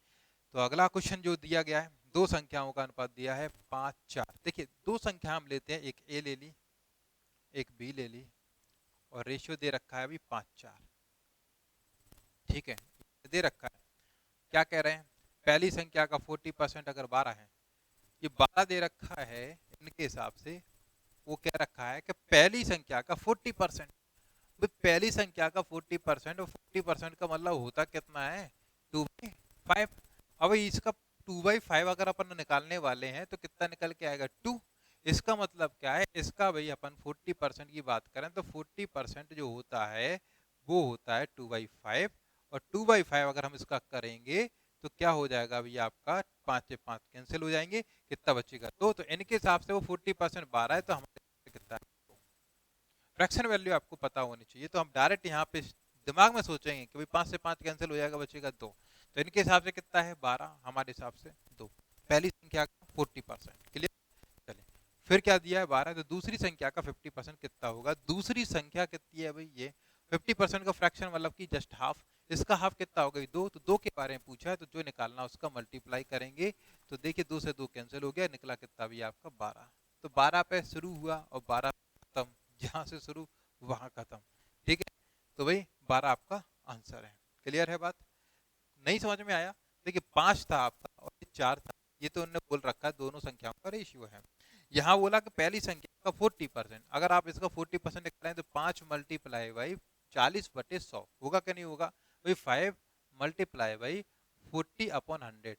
तो अगला क्वेश्चन जो दिया गया है, दो संख्याओं का अनुपात दिया है 5:4। देखिए दो संख्या हम लेते हैं, एक ए ले ली एक बी ले ली, और रेशियो दे रखा है अभी 5:4। ठीक है, दे रखा है, क्या कह रहे हैं, पहली संख्या का 40% अगर 12 है, ये 12 दे रखा है, इनके हिसाब से वो कह रखा है कि पहली संख्या का 40%। पहली संख्या का 40%, और 40% का मतलब होता कितना है, 2/5। अब इसका 2/5 अगर अपन निकालने वाले हैं तो कितना निकल के आएगा, 2। इसका मतलब क्या है, इसका भाई अपन 40% की बात करें तो 40% जो होता है वो होता है 2/5, और 2/5 अगर हम इसका करेंगे तो क्या हो जाएगा अभी आपका, 5 से 5 कैंसिल हो जाएंगे, कितना बचेगा, तो इनके हिसाब से वो 40% 12 है, तो हमारे कितना है, फ्रैक्शन वैल्यू आपको पता होनी चाहिए। तो हम डायरेक्ट यहाँ पे दिमाग में सोचेंगे कि भाई 5 से 5 कैंसिल हो जाएगा, बचेगा 2, तो इनके हिसाब से कितना है 12, हमारे हिसाब से 2। पहली संख्या का 40%, क्लियर। चलिए फिर क्या दिया है 12, तो दूसरी संख्या का 50% कितना होगा, दूसरी संख्या कितनी है भाई, ये 50% का फ्रैक्शन मतलब कि जस्ट हाफ, इसका हाफ कितना होगा 2, तो 2 के बारे में पूछा है, तो जो निकालना उसका मल्टीप्लाई करेंगे। तो देखिए 2 से 2 कैंसिल हो गया, निकला कितना भी आपका 12। तो 12 पे शुरू हुआ और 12 खत्म, जहां से शुरू वहां खत्म। ठीक है, तो भाई 12 आपका आंसर है। क्लियर है बात, नहीं समझ में आया। देखिए 5 था आपका और ये 4 था, ये तो उन्होंने बोल रखा है दोनों संख्याओं का रेशियो है। यहाँ बोला कि पहली संख्या का 40%, अगर आप इसका 40% निकालें तो 5 मल्टीप्लाई बाई 40/100 होगा कि नहीं होगा भाई, 5 मल्टीप्लाई बाई 40/100।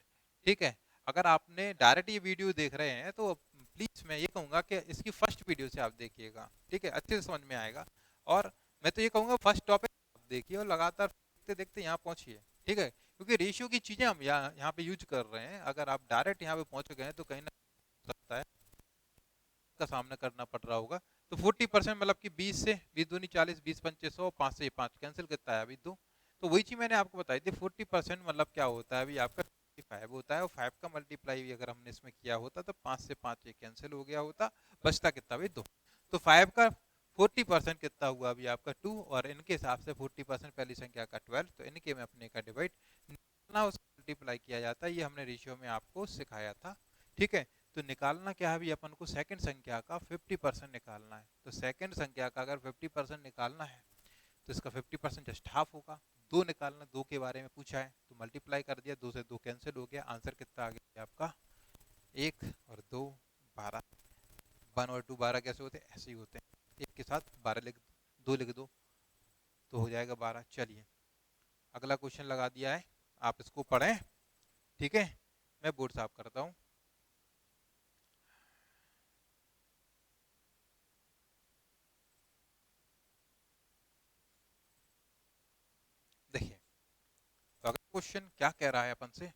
ठीक है, अगर आपने डायरेक्ट ये वीडियो देख रहे हैं तो प्लीज मैं ये कहूंगा कि इसकी फर्स्ट वीडियो से आप देखिएगा, ठीक है, अच्छे से समझ में आएगा। और मैं तो ये कहूंगा फर्स्ट टॉपिक आप देखिए और लगातार देखते देखते यहाँ पहुंचिए, ठीक है, क्योंकि रेशियो की चीजें हम यहाँ पे यूज कर रहे हैं। अगर आप डायरेक्ट यहाँ पे पहुंच गए तो कहीं ना सकता है का सामना करना पड़ रहा होगा। तो 40% मतलब कि 20 से 20 दूनी 40, 20 पंचे 100, 5 से 5 कैंसिल कितना है अभी 2। तो वही चीज मैंने आपको बताई थी, 40% मतलब क्या होता है अभी आपका 5 होता है, और 5 का मल्टीप्लाई भी अगर हमने इसमें किया होता तो 5 से 5 ये कैंसिल हो गया होता, बचता कितना भाई 2। तो 5 का 40% कितना हुआ अभी आपका 2, और इनके हिसाब से 40% पहली संख्या का 12, तो इनके में अपने का डिवाइड ना उस मल्टीप्लाई किया जाता है, ये हमने रेशियो में आपको सिखाया था। ठीक है, तो निकालना क्या है अभी अपन को, सेकंड संख्या का 50% निकालना है। तो सेकंड संख्या का अगर 50% निकालना है तो इसका 50% जस्ट हाफ होगा। 2 निकालना, 2 के बारे में पूछा है तो मल्टीप्लाई कर दिया, 2 से 2 कैंसिल हो गया, आंसर कितना आ गया आपका 1 और 2 12। 1 और 2 12 कैसे होते हैं, ऐसे ही होते हैं, एक के साथ 12 लिख 2 लिख दो तो हो जाएगा 12। चलिए अगला क्वेश्चन लगा दिया है, आप इसको पढ़ें, ठीक है, मैं बोर्ड साफ करता हूँ। देखिए तो अगर क्वेश्चन क्या कह रहा है अपन से,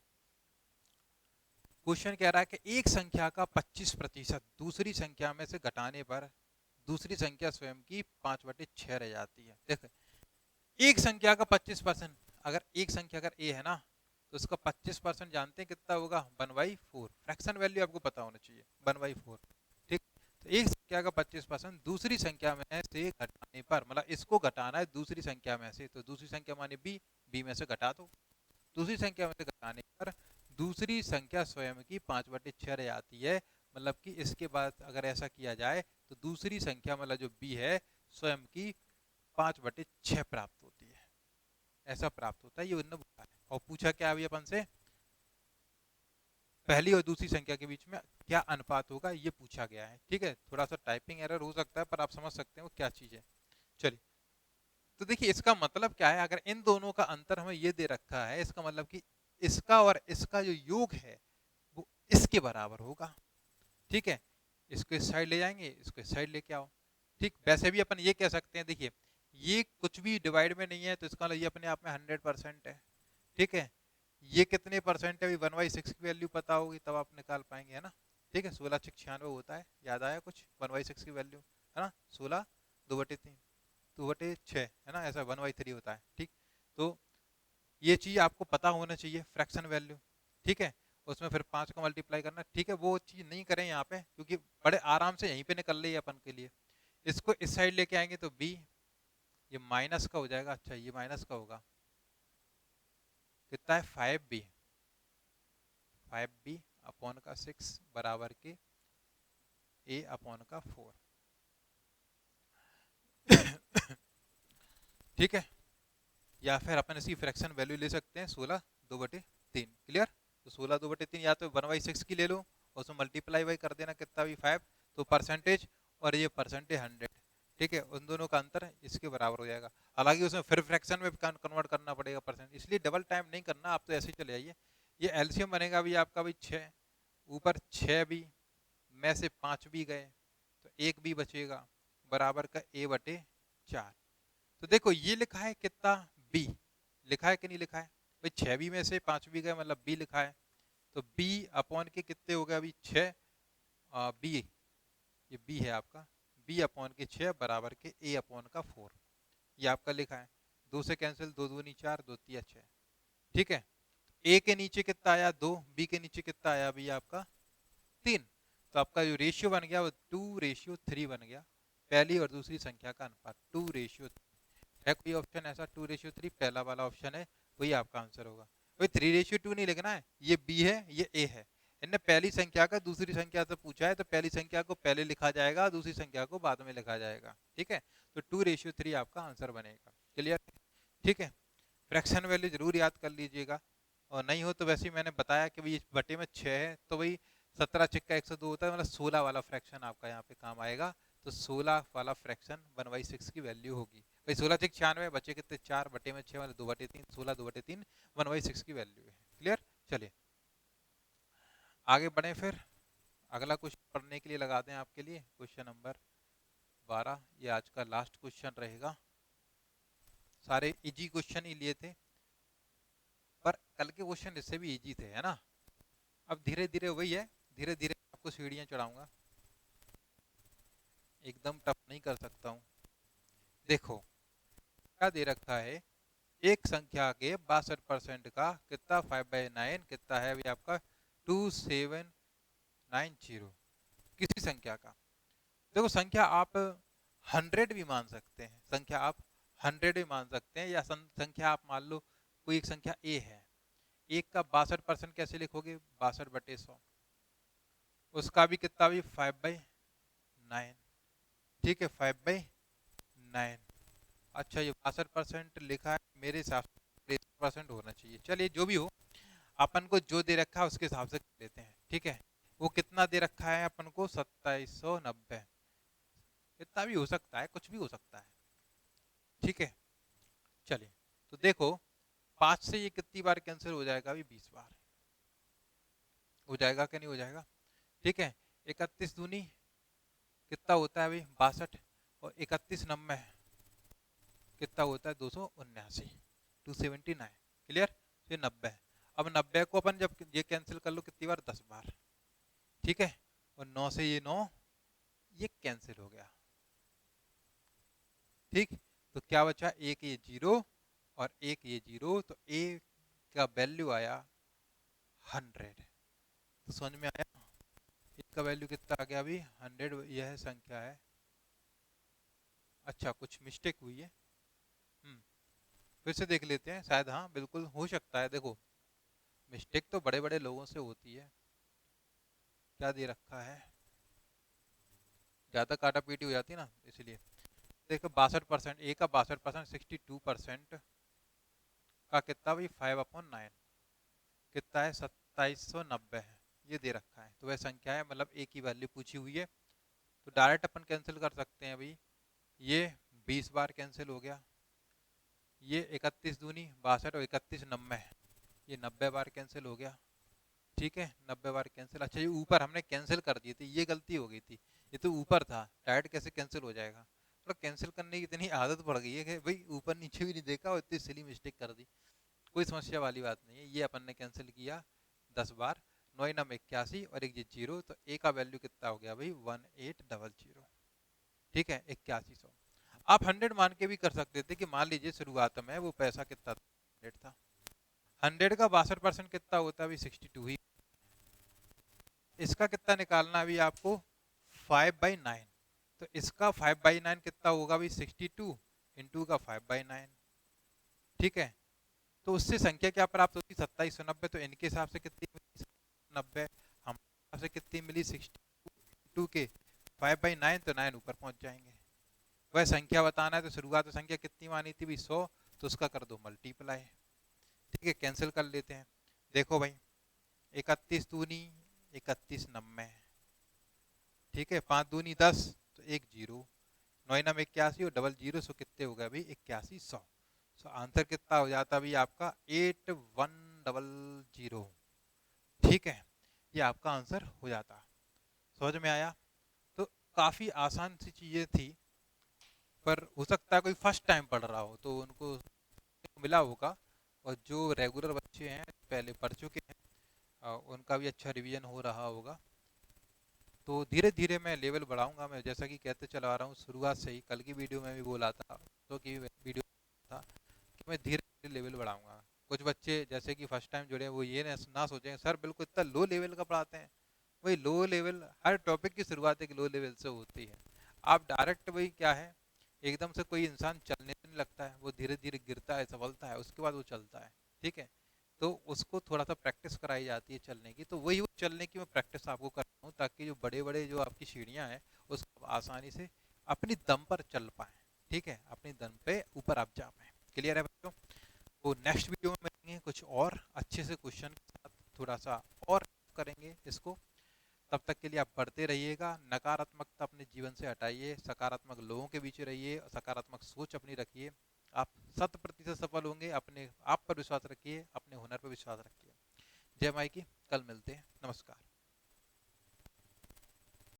क्वेश्चन कह रहा है कि एक संख्या का 25% दूसरी संख्या में से घटाने पर दूसरी संख्या स्वयं की 5/6 रह जाती है। देखो एक संख्या का 25%, अगर एक संख्या अगर ए है ना तो उसका 25% जानते हैं कितना होगा 1/4। फ्रैक्शन वैल्यू आपको पता होना चाहिए 1/4। ठीक, तो एक संख्या का 25% दूसरी संख्या में से घटाने पर, मतलब इसको घटाना है दूसरी संख्या में से, तो दूसरी संख्या माने बी, बी में से घटा दो। दूसरी संख्या में से घटाने पर दूसरी संख्या स्वयं की 5/6 रह जाती है। मतलब कि इसके बाद अगर ऐसा किया जाए तो दूसरी संख्या मतलब जो b है स्वयं की 5/6 प्राप्त होती है, ऐसा प्राप्त होता है। ये उन्होंने बोला है। और पूछा क्या अभी अपन से, पहली और दूसरी संख्या के बीच में क्या अनुपात होगा, ये पूछा गया है। ठीक है, थोड़ा सा टाइपिंग एरर हो सकता है पर आप समझ सकते हैं वो क्या चीज है। चलिए, तो देखिए इसका मतलब क्या है, अगर इन दोनों का अंतर हमें ये दे रखा है, इसका मतलब कि इसका और इसका जो योग है वो इसके बराबर होगा। ठीक है, इसको इस साइड ले जाएंगे, इसको इस साइड लेके आओ। ठीक, वैसे भी अपन ये कह सकते हैं, देखिए ये कुछ भी डिवाइड में नहीं है तो इसका मतलब ये अपने आप में 100% है। ठीक है, ये कितने परसेंट है, 1/6 की वैल्यू पता होगी तब आप निकाल पाएंगे, है ना। ठीक है, 16×6 = 96 होता है, याद आया कुछ 1/6 की वैल्यू, है ना, 16 2/3 2/6, है ना, ऐसा 1/3 होता है। ठीक, तो ये चीज आपको पता होना चाहिए, फ्रैक्शन वैल्यू। ठीक है, उसमें फिर 5 का मल्टीप्लाई करना। ठीक है, वो चीज नहीं करें यहाँ पे क्योंकि बड़े आराम से यहीं पे निकल रही है अपन के लिए। इसको इस साइड लेके आएंगे तो b, ये माइनस का हो जाएगा। अच्छा, ये माइनस का होगा, कितना है 5b, 5b अपॉन का 6 बराबर के a अपॉन का 4। ठीक है, या फिर अपन इसकी फ्रैक्शन वैल्यू ले सकते हैं 16 2/3। क्लियर, तो 16 2/3 या तो 1/6 की ले लो, उसमें मल्टीप्लाई बाई कर देना, कितना भी 5, तो परसेंटेज और ये परसेंटेज 100। ठीक है, उन दोनों का अंतर इसके बराबर हो जाएगा। हालांकि उसमें फिर फ्रैक्शन में कन्वर्ट करना पड़ेगा परसेंट, इसलिए डबल टाइम नहीं करना, आप तो ऐसे ही चले जाइए। ये एलसीएम बनेगा भी आपका भाई 6, ऊपर 6 भी में से 5 भी गए तो 1 भी बचेगा, बराबर का a/4। तो देखो ये लिखा है कितना, b लिखा है कि नहीं लिखा है भाई, 6 भी में से 5 भी गए मतलब b लिखा है, तो b अपॉन के कितने हो गए अभी 6, b, ये b है आपका, b अपॉन के 6 बराबर के a अपॉन का 4, ये आपका लिखा है। 2 से कैंसिल, 2 दूनी 4, 2 तिया 6। ठीक है, a के नीचे कितना आया 2, b के नीचे कितना आया अभी आपका 3, तो आपका जो रेशियो बन गया वो 2:3 बन गया। पहली और दूसरी संख्या का अनुपात 2:3 है। कोई ऑप्शन ऐसा 2:3, पहला वाला ऑप्शन है, वही आपका आंसर होगा। भाई 3:2 नहीं लिखना है, ये b है ये a है, इनने पहली संख्या का दूसरी संख्या से पूछा है तो पहली संख्या को पहले लिखा जाएगा, दूसरी संख्या को बाद में लिखा जाएगा। ठीक है, तो 2:3 आपका आंसर बनेगा। क्लियर, ठीक है, फ्रैक्शन वैल्यू जरूर याद कर लीजिएगा, और नहीं हो तो वैसे ही मैंने बताया कि भाई बटे में 6 है तो भाई 17 छिक्का 102 होता है, मतलब 16 वाला फ्रैक्शन आपका यहाँ पे काम आएगा। तो 16 वाला फ्रैक्शन 1/6 की वैल्यू होगी भाई। 16 छिक 96 बचे कितने 4 बटे में 6 मतलब 2/3, 16 2/3 1/6 की वैल्यू है। क्लियर, चलिए आगे बढ़े, फिर अगला क्वेश्चन पढ़ने के लिए लगा दें आपके लिए, क्वेश्चन नंबर 12, ये आज का लास्ट क्वेश्चन रहेगा। सारे इजी क्वेश्चन ही लिए थे पर कल के क्वेश्चन इससे भी इजी थे, है ना। अब धीरे धीरे वही है, धीरे धीरे आपको सीढ़ियां चढ़ाऊंगा, एकदम टफ नहीं कर सकता हूँ। देखो क्या दे रखा है, एक संख्या के 62% का कितना 5/9 कितना है अभी आपका 2790, किसी संख्या का। देखो संख्या आप 100 भी मान सकते हैं, संख्या आप 100 भी मान सकते हैं, या संख्या आप मान लो कोई एक संख्या a है, एक का 62% कैसे लिखोगे 62/100, उसका भी कितना भी 5/9। ठीक है, 5/9। अच्छा, ये 62% लिखा है, मेरे हिसाब से 63% होना चाहिए। चलिए जो भी हो, अपन को जो दे रखा है उसके हिसाब से लेते हैं। ठीक है, वो कितना दे रखा है अपन को 2790, इतना भी हो सकता है, कुछ भी हो सकता है। ठीक है, चलिए तो देखो 5 से ये कितनी बार कैंसिल हो जाएगा अभी 20 बार हो जाएगा कि नहीं हो जाएगा। ठीक है, 31 दूनी कितना होता है अभी 62, और 31 नब्बे कितना होता है 279, 279। क्लियर, तो ये 90 है। अब 90 को अपन जब ये कैंसिल कर लो कितनी बार 10 बार। ठीक है, और 9 से ये 9 ये कैंसिल हो गया। ठीक, तो क्या बचा, एक ये 0 और एक ये 0, तो a का वैल्यू आया 100। तो समझ में आया, इसका वैल्यू कितना आ गया अभी 100, यह संख्या है। अच्छा, कुछ मिस्टेक हुई है, फिर से देख लेते हैं, शायद हाँ बिल्कुल हो सकता है। देखो मिस्टेक तो बड़े बड़े लोगों से होती है। क्या दे रखा है, ज़्यादा काटा पीटी हो जाती है ना, इसलिए। देखो 62%, ए का 62%, 62% का कितना भाई 5/9 कितना है, 2790 है, ये दे रखा है। तो वह संख्या है, मतलब ए की वैल्यू पूछी हुई है, तो डायरेक्ट अपन कैंसिल कर सकते हैं भाई। ये 20 बार कैंसिल हो गया, ये 31 दूनी 62 और 31 90, ये 90 बार कैंसिल हो गया। ठीक है, 90 बार कैंसिल। अच्छा, ये ऊपर हमने कैंसिल कर दिए थे, ये गलती हो गई थी, ये तो ऊपर था, डायरेक्ट कैसे कैंसिल हो जाएगा। मतलब कैंसिल करने की इतनी आदत पड़ गई है कि भाई ऊपर नीचे भी नहीं देखा और इतनी सिली मिस्टेक कर दी। कोई समस्या वाली बात नहीं है, ये अपन ने कैंसिल किया 10 बार। 9 नम 81 और एक ये जीरो, तो ए का वैल्यू कितना हो गया भाई 1800। ठीक है, 8100। आप 100 मान के भी कर सकते थे कि मान लीजिए शुरुआत में वो पैसा कितना था, 100 था। 100 का 62% कितना होता है अभी 62 ही। इसका कितना निकालना अभी आपको 5/9, तो इसका 5/9 कितना होगा अभी 62 इंटू का 5/9। ठीक है, तो उससे संख्या क्या प्राप्त होती 2790। तो इनके हिसाब से कितनी मिली 90, हमारे हिसाब से कितनी मिली 62 के 5/9, तो 9 ऊपर पहुंच जाएंगे। वह संख्या बताना है, तो शुरुआत में संख्या कितनी मानी थी भाई 100, तो उसका कर दो मल्टीप्लाई। ठीक है, कैंसिल कर लेते हैं। देखो भाई 31 दूनी 31 90, ठीक है, 5 दूनी 10, तो एक जीरो, 9 नम 81 और डबल जीरो, सो कितने हो गए भाई 8100। सो आंसर कितना हो जाता भाई आपका 8100। ठीक है, ये आपका आंसर हो जाता। समझ में आया। तो काफ़ी आसान सी चीज़ें थी, पर हो सकता है कोई फर्स्ट टाइम पढ़ रहा हो तो उनको मिला होगा, और जो रेगुलर बच्चे हैं पहले पढ़ चुके हैं उनका भी अच्छा रिवीजन हो रहा होगा। तो धीरे धीरे मैं लेवल बढ़ाऊंगा। मैं जैसा कि कहते चला आ रहा हूँ शुरुआत से ही, कल की वीडियो में भी बोला था, तो की वीडियो था कि मैं धीरे धीरे लेवल बढ़ाऊंगा। कुछ बच्चे जैसे कि फर्स्ट टाइम जुड़े हैं वो ये ना सोचें सर बिल्कुल इतना लो लेवल का पढ़ाते हैं। वही लो लेवल, हर टॉपिक की शुरुआत एक लो लेवल से होती है। आप डायरेक्ट वही क्या है, एकदम से कोई इंसान चलने नहीं लगता है, वो धीरे धीरे गिरता है, संभलता है, उसके बाद वो चलता है। ठीक है, तो उसको थोड़ा सा प्रैक्टिस कराई जाती है चलने की, तो वही वो चलने की मैं प्रैक्टिस आपको करता हूँ, ताकि जो बड़े बड़े जो आपकी सीढ़ियाँ हैं उसको आसानी से अपनी दम पर चल पाएँ। ठीक है, अपनी दम पे ऊपर आप जा पाएँ। क्लियर है बच्चों। तो नेक्स्ट वीडियो में मिलेंगे कुछ और अच्छे से क्वेश्चन के साथ, थोड़ा सा और करेंगे इसको। तब तक के लिए आप पढ़ते रहिएगा, नकारात्मकता अपने जीवन से हटाइए, सकारात्मक लोगों के बीच रहिए, सकारात्मक सोच अपनी रखिए। आप 100% सफल होंगे। अपने आप पर विश्वास रखिए, अपने हुनर पर विश्वास रखिए। जय माई की। कल मिलते हैं। नमस्कार।